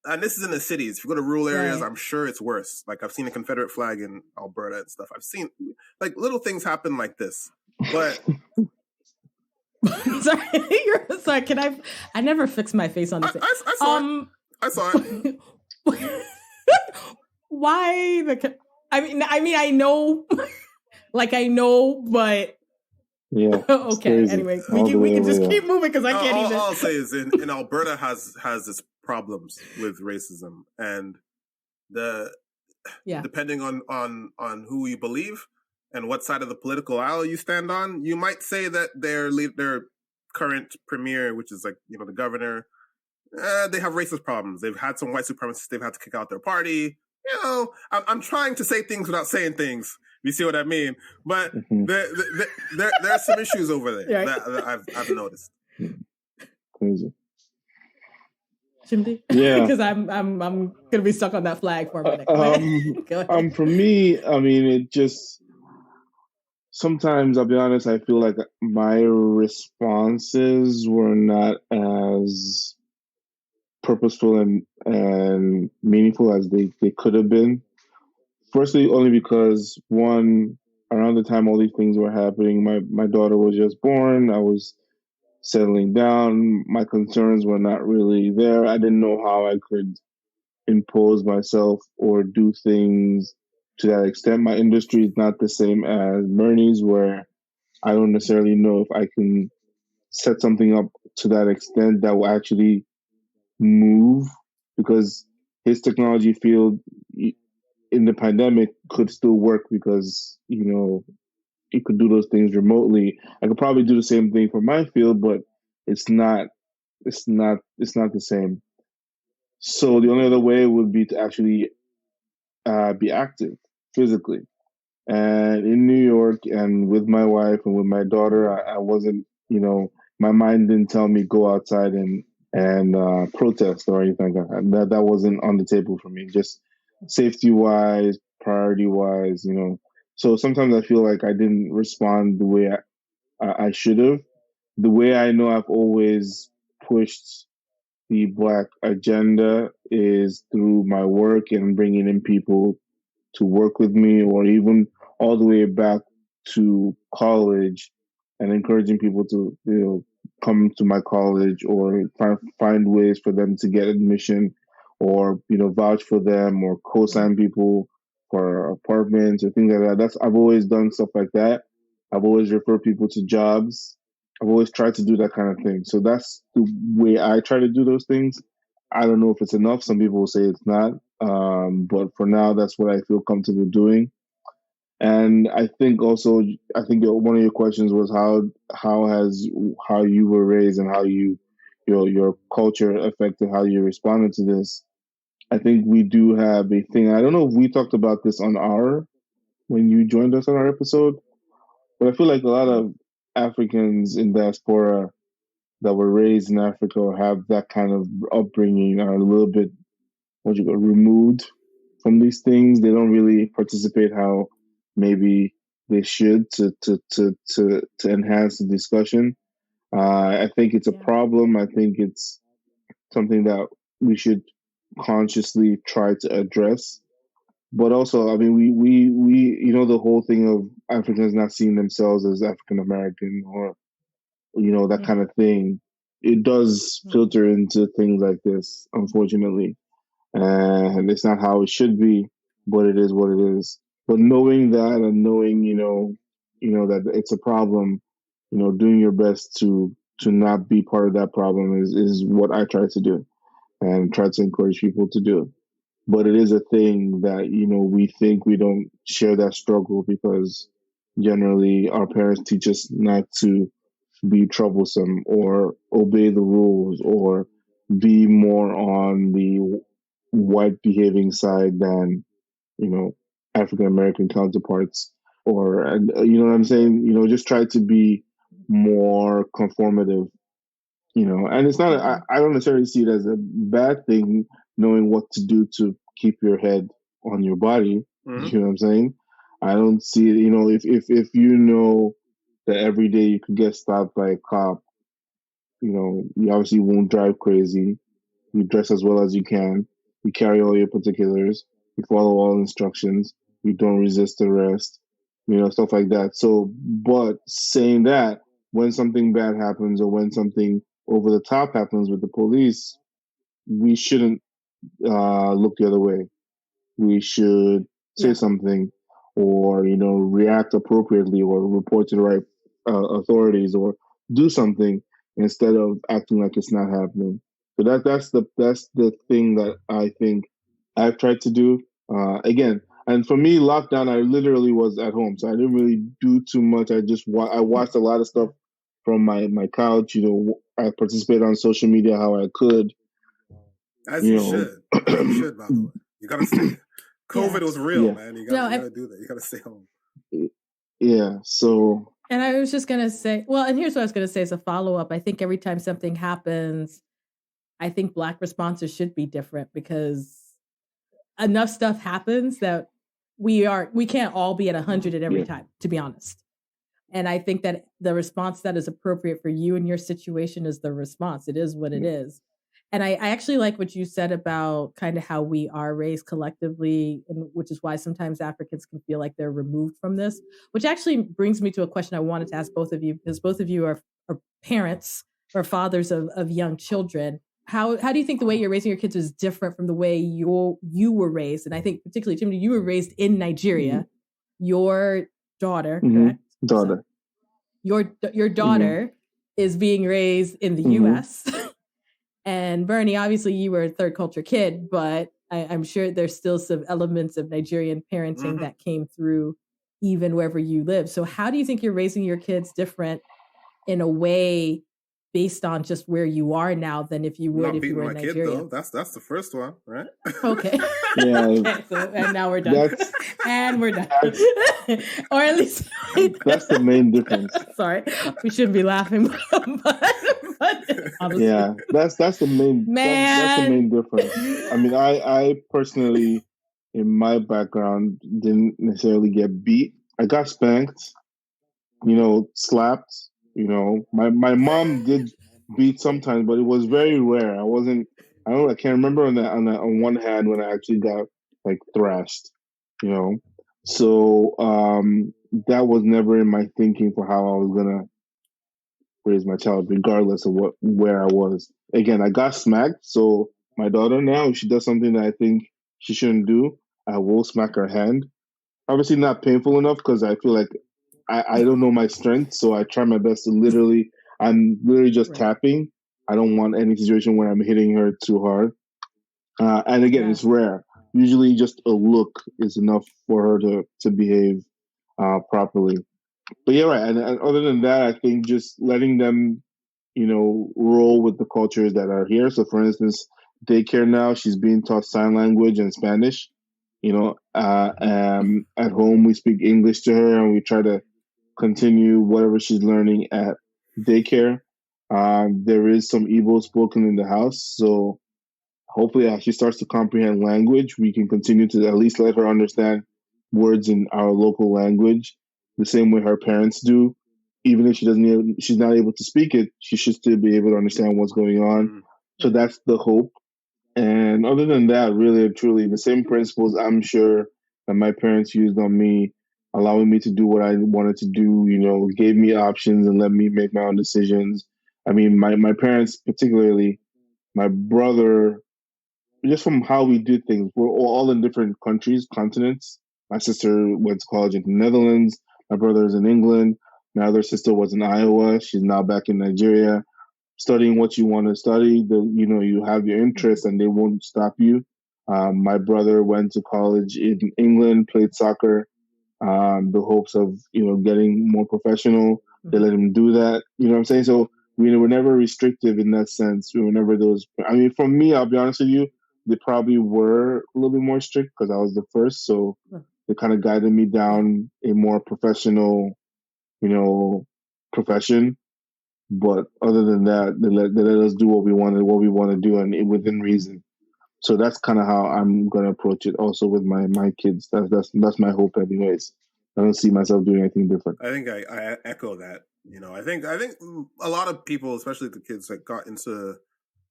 [SPEAKER 2] And this is in the cities. If you go to rural areas, I'm sure it's worse. Like I've seen a Confederate flag in Alberta and stuff. I've seen like little things happen like this. But
[SPEAKER 1] sorry, I never fixed my face on this.
[SPEAKER 2] I saw it.
[SPEAKER 1] Why I mean I know I know, but
[SPEAKER 3] yeah.
[SPEAKER 1] Okay. Anyway, we can just keep moving because I can't even.
[SPEAKER 2] All I'll say is in Alberta has its problems with racism, and depending on who you believe and what side of the political aisle you stand on, you might say that their current premier, which is the governor, they have racist problems. They've had some white supremacists they've had to kick out their party. I'm trying to say things without saying things. You see what I mean? But there are some issues over there that I've noticed.
[SPEAKER 3] Crazy.
[SPEAKER 1] Chimdi?
[SPEAKER 3] Yeah.
[SPEAKER 1] Because I'm gonna be stuck on that flag for a minute. Go ahead.
[SPEAKER 3] For me, I mean, it just sometimes I'll be honest, I feel like my responses were not as purposeful and meaningful as they could have been. Firstly, only because one, around the time all these things were happening, my daughter was just born. I was settling down. My concerns were not really there. I didn't know how I could impose myself or do things to that extent. My industry is not the same as Bernie's, where I don't necessarily know if I can set something up to that extent that will actually move, because his technology field in the pandemic could still work because, you could do those things remotely. I could probably do the same thing for my field, but it's not the same. So the only other way would be to actually be active physically. And in New York and with my wife and with my daughter, I wasn't, my mind didn't tell me go outside and protest or anything like that. That wasn't on the table for me. Just safety wise, priority wise, So sometimes I feel like I didn't respond the way I should have. The way I know I've always pushed the Black agenda is through my work and bringing in people to work with me, or even all the way back to college and encouraging people to, come to my college or find ways for them to get admission, or, vouch for them or co-sign people for apartments or things like that. I've always done stuff like that. I've always referred people to jobs. I've always tried to do that kind of thing. So that's the way I try to do those things. I don't know if it's enough. Some people will say it's not. But for now, that's what I feel comfortable doing. And I think also, one of your questions was how you were raised and how your culture affected how you responded to this. I think we do have a thing. I don't know if we talked about this when you joined us on our episode, but I feel like a lot of Africans in diaspora that were raised in Africa or have that kind of upbringing are a little bit, removed from these things. They don't really participate how maybe they should to enhance the discussion. I think it's a problem. I think it's something that we should consciously try to address. But also, I mean, we the whole thing of Africans not seeing themselves as African American or that kind of thing. It does filter into things like this, unfortunately, and it's not how it should be, but it is what it is. But knowing that and knowing that it's a problem, doing your best to not be part of that problem is what I try to do and try to encourage people to do. But it is a thing that, we think we don't share that struggle because generally our parents teach us not to be troublesome or obey the rules or be more on the white behaving side than, African American counterparts, or, you know what I'm saying? Just try to be more conformative, and it's not, I don't necessarily see it as a bad thing, knowing what to do to keep your head on your body.
[SPEAKER 2] Mm-hmm.
[SPEAKER 3] You know what I'm saying? I don't see it, if you know that every day you could get stopped by a cop, you obviously won't drive crazy. You dress as well as you can. You carry all your particulars. You follow all instructions. You don't resist arrest. Stuff like that. So, but saying that, when something bad happens or when something over the top happens with the police, we shouldn't look the other way. We should say something, or react appropriately, or report to the right authorities, or do something instead of acting like it's not happening. So that's the thing that I think I've tried to do. Again, and for me, lockdown, I literally was at home, so I didn't really do too much. I just I watched a lot of stuff from my couch. I participated on social media how I could.
[SPEAKER 2] As you should. As you should, by the way. You gotta stay. COVID was real, man. You gotta do that. You gotta stay home.
[SPEAKER 3] Yeah. So.
[SPEAKER 1] And I was just gonna say, well, and here's what I was gonna say as a follow-up. I think every time something happens, I think Black responses should be different, because enough stuff happens that we can't all be at 100 at every time, to be honest. And I think that the response that is appropriate for you in your situation is the response. It is what it is. And I actually like what you said about kind of how we are raised collectively, and which is why sometimes Africans can feel like they're removed from this, which actually brings me to a question I wanted to ask both of you, because both of you are parents or fathers of young children. How do you think the way you're raising your kids is different from the way you were raised? And I think particularly, Chimdi, you were raised in Nigeria. Your daughter, correct?
[SPEAKER 3] Daughter.
[SPEAKER 1] Your daughter is being raised in the U.S., and Bernie, obviously you were a third culture kid, but I'm sure there's still some elements of Nigerian parenting that came through even wherever you live. So how do you think you're raising your kids different in a way based on just where you are now than if you would if you were in Nigeria?
[SPEAKER 2] Kid, though. That's the first one, right?
[SPEAKER 1] Okay.
[SPEAKER 3] Yeah.
[SPEAKER 1] Okay, and now we're done. And we're done. Or at least
[SPEAKER 3] that's the main difference.
[SPEAKER 1] Sorry, we shouldn't be laughing, but honestly.
[SPEAKER 3] Yeah, that's the main that's the main difference. I mean, I personally, in my background, didn't necessarily get beat. I got spanked, slapped. My mom did beat sometimes, but it was very rare. I can't remember on one hand when I actually got like thrashed. So that was never in my thinking for how I was gonna raise my child, regardless of where I was. Again, I got smacked, so my daughter now, if she does something that I think she shouldn't do, I will smack her hand. Obviously not painful enough, because I feel like I don't know my strength, so I try my best to I'm literally just tapping. I don't want any situation where I'm hitting her too hard. And again, it's rare. Usually just a look is enough for her to behave properly. But yeah, right. And other than that, I think just letting them, roll with the cultures that are here. So for instance, daycare now, she's being taught sign language and Spanish. At home, we speak English to her, and we try to continue whatever she's learning at daycare. There is some Igbo spoken in the house, so hopefully as she starts to comprehend language, we can continue to at least let her understand words in our local language the same way her parents do. Even if she's not able to speak it, she should still be able to understand what's going on. So that's the hope. And other than that, really and truly, the same principles I'm sure that my parents used on me, allowing me to do what I wanted to do, gave me options and let me make my own decisions. I mean, my parents, particularly my brother, just from how we do things, we're all in different countries, continents. My sister went to college in the Netherlands. My brother is in England. My other sister was in Iowa. She's now back in Nigeria, studying what you want to study. You have your interests and they won't stop you. My brother went to college in England, played soccer, the hopes of, getting more professional. They let him do that. You know what I'm saying? So we were never restrictive in that sense. We were never those. I mean, for me, I'll be honest with you, they probably were a little bit more strict because I was the first. So they kind of guided me down a more professional, profession. But other than that, they let us do what we want to do, and within reason. So that's kind of how I'm gonna approach it. Also with my kids, that's my hope, anyways. I don't see myself doing anything different.
[SPEAKER 2] I think I echo that. I think a lot of people, especially the kids that got into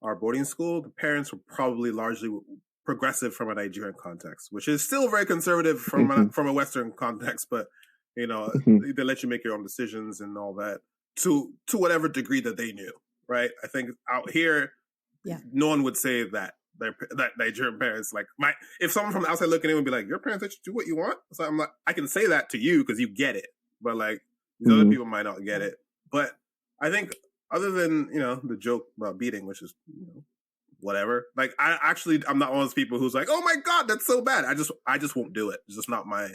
[SPEAKER 2] our boarding school, the parents were probably largely progressive from a Nigerian context, which is still very conservative from a Western context. But they let you make your own decisions and all that to whatever degree that they knew. Right? I think out here, no one would say that. That Nigerian parents, if someone from the outside looking in would be like, your parents let you do what you want. So I'm like, I can say that to you because you get it, but these other people might not get it. But I think other than the joke about beating, which is whatever. I'm not one of those people who's like, oh my god, that's so bad. I just won't do it. It's just not my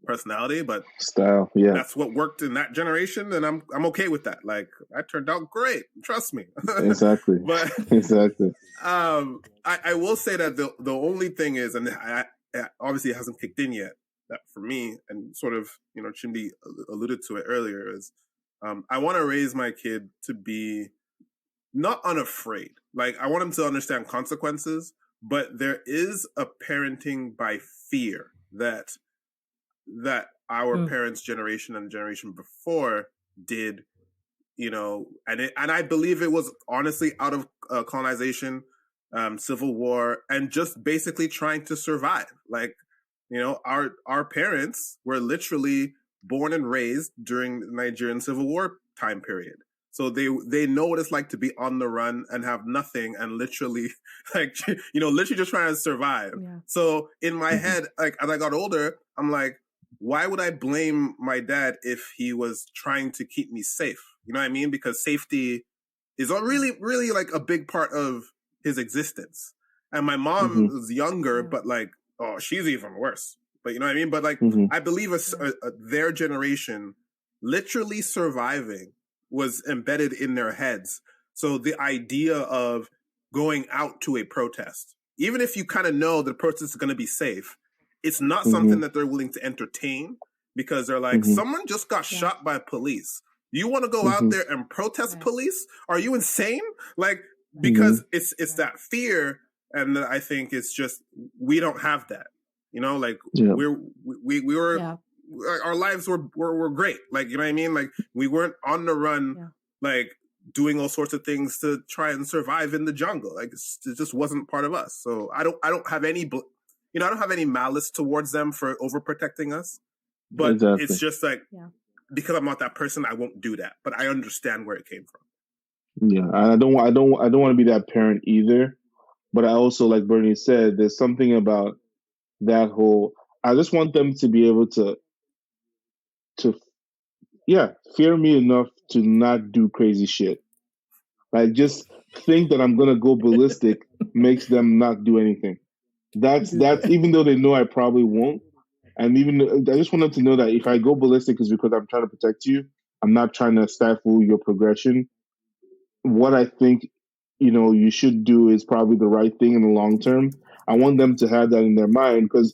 [SPEAKER 2] personality, but
[SPEAKER 3] style. Yeah,
[SPEAKER 2] that's what worked in that generation, and I'm okay with that. That turned out great. Trust me.
[SPEAKER 3] Exactly.
[SPEAKER 2] But
[SPEAKER 3] exactly.
[SPEAKER 2] I will say that the only thing is, and obviously it hasn't kicked in yet, that for me, and sort of Chimdi alluded to it earlier, is I want to raise my kid to be not unafraid. I want him to understand consequences, but there is a parenting by fear that our parents' generation and the generation before did, and I believe it was honestly out of colonization, civil war, and just basically trying to survive. Our parents were literally born and raised during the Nigerian Civil War time period. So they know what it's like to be on the run and have nothing and literally literally just trying to survive. Yeah. So in my head, as I got older, I'm like, why would I blame my dad if he was trying to keep me safe? You know what I mean? Because safety is really, really a big part of his existence. And my mom was younger, but she's even worse. But you know what I mean? But I believe their generation literally surviving was embedded in their heads. So the idea of going out to a protest, even if you kind of know the protest is going to be safe, it's not something that they're willing to entertain because they're like, someone just got shot by police. You want to go out there and protest police? Are you insane? Because it's that fear. And I think it's just, we don't have that, we were, our lives were great. You know what I mean? We weren't on the run, doing all sorts of things to try and survive in the jungle. It just wasn't part of us. So I don't have any, I don't have any malice towards them for overprotecting us, but it's just because I'm not that person, I won't do that. But I understand where it came from.
[SPEAKER 3] Yeah, I don't want to be that parent either. But I also, like Bernie said, there's something about that whole. I just want them to be able to fear me enough to not do crazy shit. Just think that I'm gonna go ballistic makes them not do anything. That's even though they know I probably won't. And I just want them to know that if I go ballistic is because I'm trying to protect you. I'm not trying to stifle your progression. What I think, you should do is probably the right thing in the long term. I want them to have that in their mind because,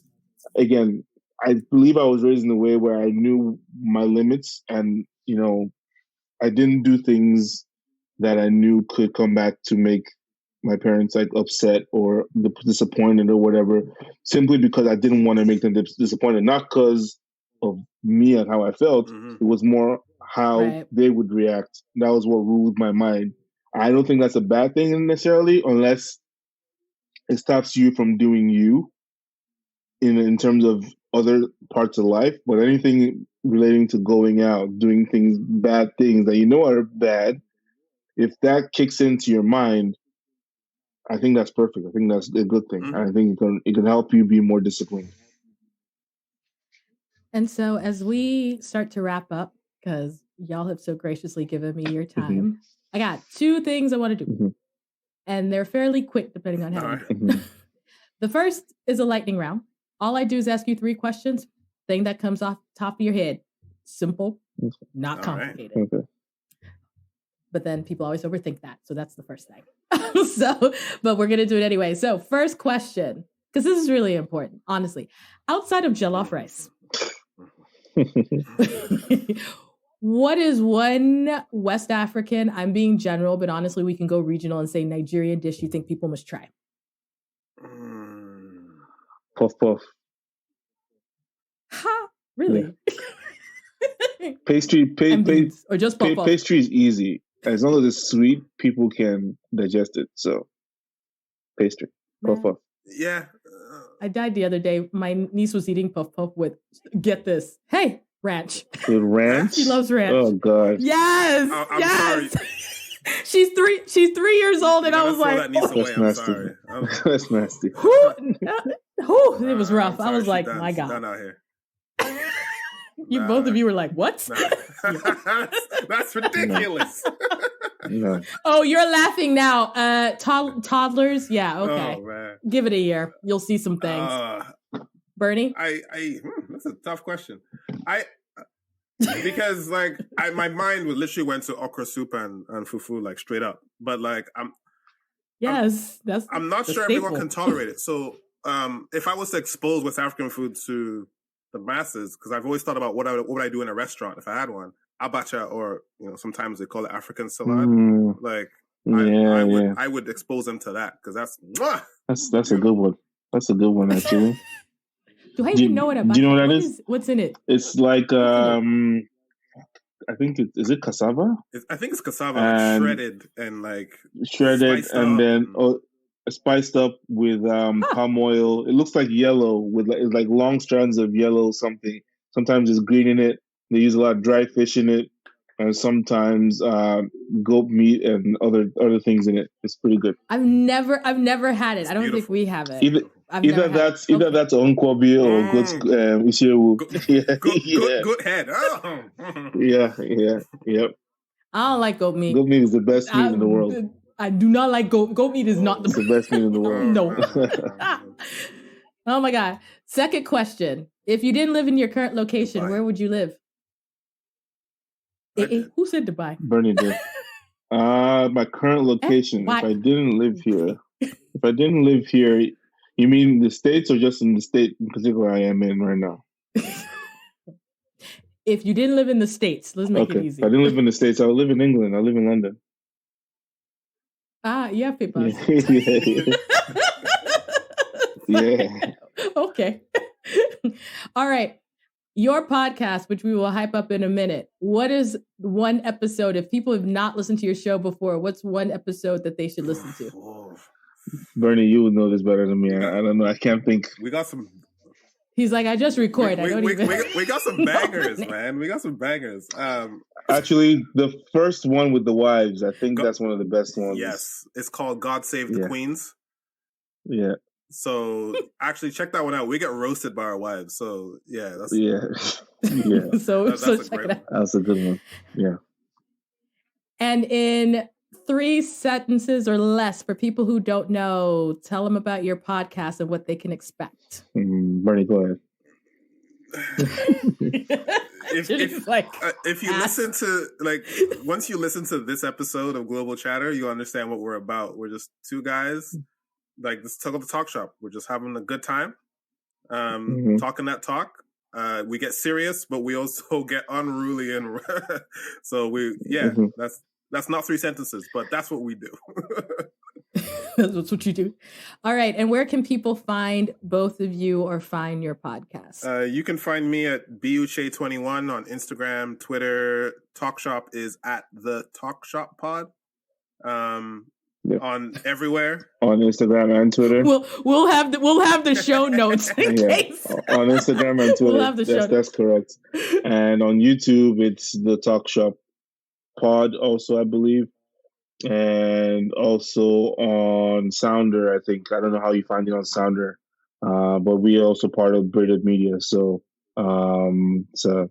[SPEAKER 3] again, I believe I was raised in a way where I knew my limits and, I didn't do things that I knew could come back to make my parents upset or disappointed or whatever, simply because I didn't want to make them disappointed, not because of me and how I felt. It was more how they would react. That was what ruled my mind. I don't think that's a bad thing necessarily, unless it stops you from doing you in terms of other parts of life. But anything relating to going out, doing things, bad things that are bad, if that kicks into your mind, I think that's perfect. I think that's a good thing. I think it can help you be more disciplined.
[SPEAKER 1] And so as we start to wrap up, because y'all have so graciously given me your time, I got 2 things I want to do. And they're fairly quick depending on how you do it. The first is a lightning round. All I do is ask you 3 questions. thing that comes off top of your head. Simple, not complicated.
[SPEAKER 3] Right. Okay.
[SPEAKER 1] But then people always overthink that. So that's the first thing. But we're going to do it anyway. So first question, because this is really important, honestly. Outside of jollof rice, what is one West African, I'm being general, but honestly, we can go regional and say Nigerian dish you think people must try?
[SPEAKER 3] Puff puff.
[SPEAKER 1] Ha! Really?
[SPEAKER 3] Yeah. Pastry,
[SPEAKER 1] or just puff puff?
[SPEAKER 3] Pastry is easy. As long as it's sweet, people can digest it. So, pastry, puff puff.
[SPEAKER 2] Yeah.
[SPEAKER 1] I died the other day. My niece was eating puff puff with, get this, hey, ranch.
[SPEAKER 3] With ranch?
[SPEAKER 1] She loves ranch.
[SPEAKER 3] Oh God.
[SPEAKER 1] Yes.
[SPEAKER 2] I'm
[SPEAKER 1] yes.
[SPEAKER 2] sorry.
[SPEAKER 1] She's 3 years old, and I was like,
[SPEAKER 3] that's nasty. That's nasty.
[SPEAKER 1] It was rough. I was like, my God.
[SPEAKER 2] Done out here.
[SPEAKER 1] Both of you were like, what?
[SPEAKER 2] That's ridiculous.
[SPEAKER 3] No.
[SPEAKER 1] Oh, you're laughing now. Toddlers? Yeah, okay.
[SPEAKER 2] Oh, man.
[SPEAKER 1] Give it a year. You'll see some things. Bernie?
[SPEAKER 2] That's a tough question. Because like my mind literally went to okra soup and fufu like straight up. But like I'm not sure everyone can tolerate it. So if I was to expose West African food to the masses, because I've always thought about what would I do in a restaurant if I had one, abacha, or sometimes they call it African salad. Like I would expose them to that, because that's
[SPEAKER 3] a good one. That's a good one actually.
[SPEAKER 1] Do I even know what abacha?
[SPEAKER 3] Do you know what that is?
[SPEAKER 1] What's in it?
[SPEAKER 3] It's like I think is it cassava?
[SPEAKER 2] I think it's cassava, like shredded and like
[SPEAKER 3] and then spiced up with palm oil. It looks like yellow with it's like long strands of yellow something. Sometimes it's green in it. They use a lot of dry fish in it, and sometimes goat meat and other things in it. It's pretty good.
[SPEAKER 1] I've never had it. It's I don't beautiful. Think we have it.
[SPEAKER 3] Either that's unkwobi or
[SPEAKER 2] goat head. Oh.
[SPEAKER 3] Yep.
[SPEAKER 1] I don't like goat meat.
[SPEAKER 3] Goat meat is the best meat in the world.
[SPEAKER 1] I do not like goat. Goat meat is not
[SPEAKER 3] the best meat in the world.
[SPEAKER 1] No. Oh my God. Second question: if you didn't live in your current location, Dubai. Where would you live? Who said Dubai?
[SPEAKER 3] Bernie did. My current location. If I didn't live here, you mean the States or just in the state in particular I am in right now?
[SPEAKER 1] If you didn't live in the States, let's make it easy.
[SPEAKER 3] If I didn't live in the States, I would live in England. I live in London.
[SPEAKER 1] Yeah, people.
[SPEAKER 3] Yeah.
[SPEAKER 1] Okay. All right. Your podcast, which we will hype up in a minute. What is one episode? If people have not listened to your show before, what's one episode that they should listen to?
[SPEAKER 3] Bernie, you would know this better than me. I don't know. I can't think.
[SPEAKER 2] We got some.
[SPEAKER 1] He's like, I just record.
[SPEAKER 2] We got some bangers, man. We got some bangers.
[SPEAKER 3] Actually, the first one with the wives, I think that's one of the best ones.
[SPEAKER 2] Yes, it's called "God Save the Queens."
[SPEAKER 3] Yeah.
[SPEAKER 2] So actually, check that one out. We get roasted by our wives. So yeah, that's
[SPEAKER 1] so that's a great one.
[SPEAKER 3] That's a good one. Yeah.
[SPEAKER 1] And in 3 sentences or less, for people who don't know, tell them about your podcast and what they can expect.
[SPEAKER 3] Bernie, go ahead.
[SPEAKER 2] If you listen to once you listen to this episode of Global Chatter, you understand what we're about. We're just two guys, like this talk of the talk shop. We're just having a good time, talking that talk. We get serious, but we also get unruly and so that's not 3 sentences, but that's what we do.
[SPEAKER 1] That's what you do. All right. And where can people find both of you or find your podcast?
[SPEAKER 2] You can find me at Uche21 on Instagram, Twitter. Talk Shop is at the Talk Shop Pod. On everywhere. On
[SPEAKER 3] Instagram and Twitter.
[SPEAKER 1] We'll have the show notes in case.
[SPEAKER 3] On Instagram and Twitter. We'll have the show notes. That's correct. And on YouTube, it's the Talk Shop Pod also, I believe. And also on Sounder, I think. I don't know how you find it on Sounder. But we are also part of Braided Media. So it's a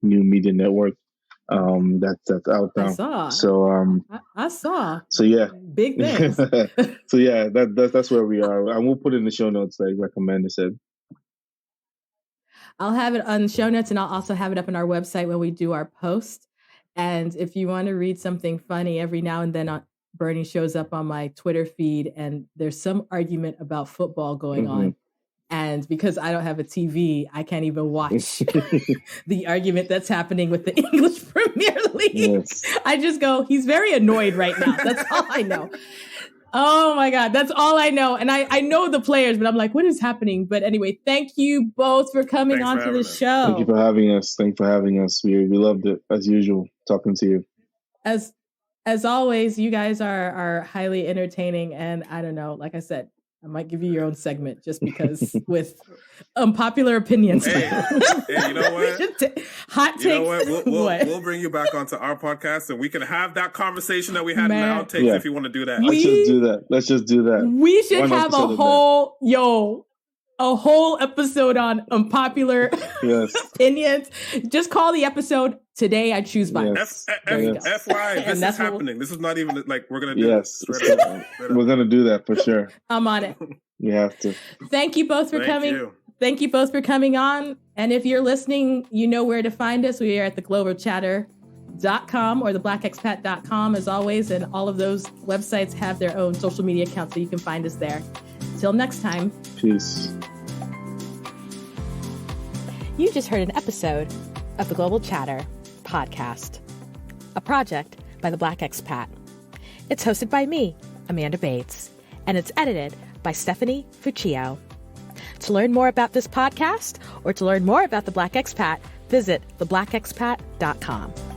[SPEAKER 3] new media network that's out now.
[SPEAKER 1] I saw.
[SPEAKER 3] So
[SPEAKER 1] I saw.
[SPEAKER 3] So yeah.
[SPEAKER 1] Big things.
[SPEAKER 3] So yeah, that's where we are. And we'll put it in the show notes like Amanda said.
[SPEAKER 1] I'll have it on show notes, and I'll also have it up on our website when we do our post. And if you want to read something funny, every now and then Bernie shows up on my Twitter feed, and there's some argument about football going on. And because I don't have a TV, I can't even watch the argument that's happening with the English Premier League.
[SPEAKER 3] Yes.
[SPEAKER 1] I just go, he's very annoyed right now. That's all I know. Oh my God, that's all I know. And I know the players, but I'm like, what is happening? But anyway, thank you both for coming onto the show.
[SPEAKER 3] Thank you for having us. Thanks for having us. We loved it, as usual, talking to you.
[SPEAKER 1] As always, you guys are highly entertaining. And I don't know, like I said, I might give you your own segment just because with unpopular opinions.
[SPEAKER 2] Hey, you know what?
[SPEAKER 1] Hot takes.
[SPEAKER 2] You know what? We'll bring you back onto our podcast and we can have that conversation that we had in the outtakes if you want to do that.
[SPEAKER 3] Let's just do that.
[SPEAKER 1] We should have a whole episode on unpopular opinions. Just call the episode "Today I Choose Violence."
[SPEAKER 2] FYI, this is happening. This is not even like we're gonna do this.
[SPEAKER 3] We're gonna do that for sure.
[SPEAKER 1] I'm on it.
[SPEAKER 3] You have to.
[SPEAKER 1] Thank you both for coming. Thank you both for coming on. And if you're listening, you know where to find us. We are at theglobalchatter.com or theblackexpat.com as always. And all of those websites have their own social media accounts, so you can find us there. Till next time.
[SPEAKER 3] Peace.
[SPEAKER 1] You just heard an episode of the Global Chatter podcast, a project by the Black Expat. It's hosted by me, Amanda Bates, and it's edited by Stephanie Fuccio. To learn more about this podcast or to learn more about the Black Expat, visit theblackexpat.com.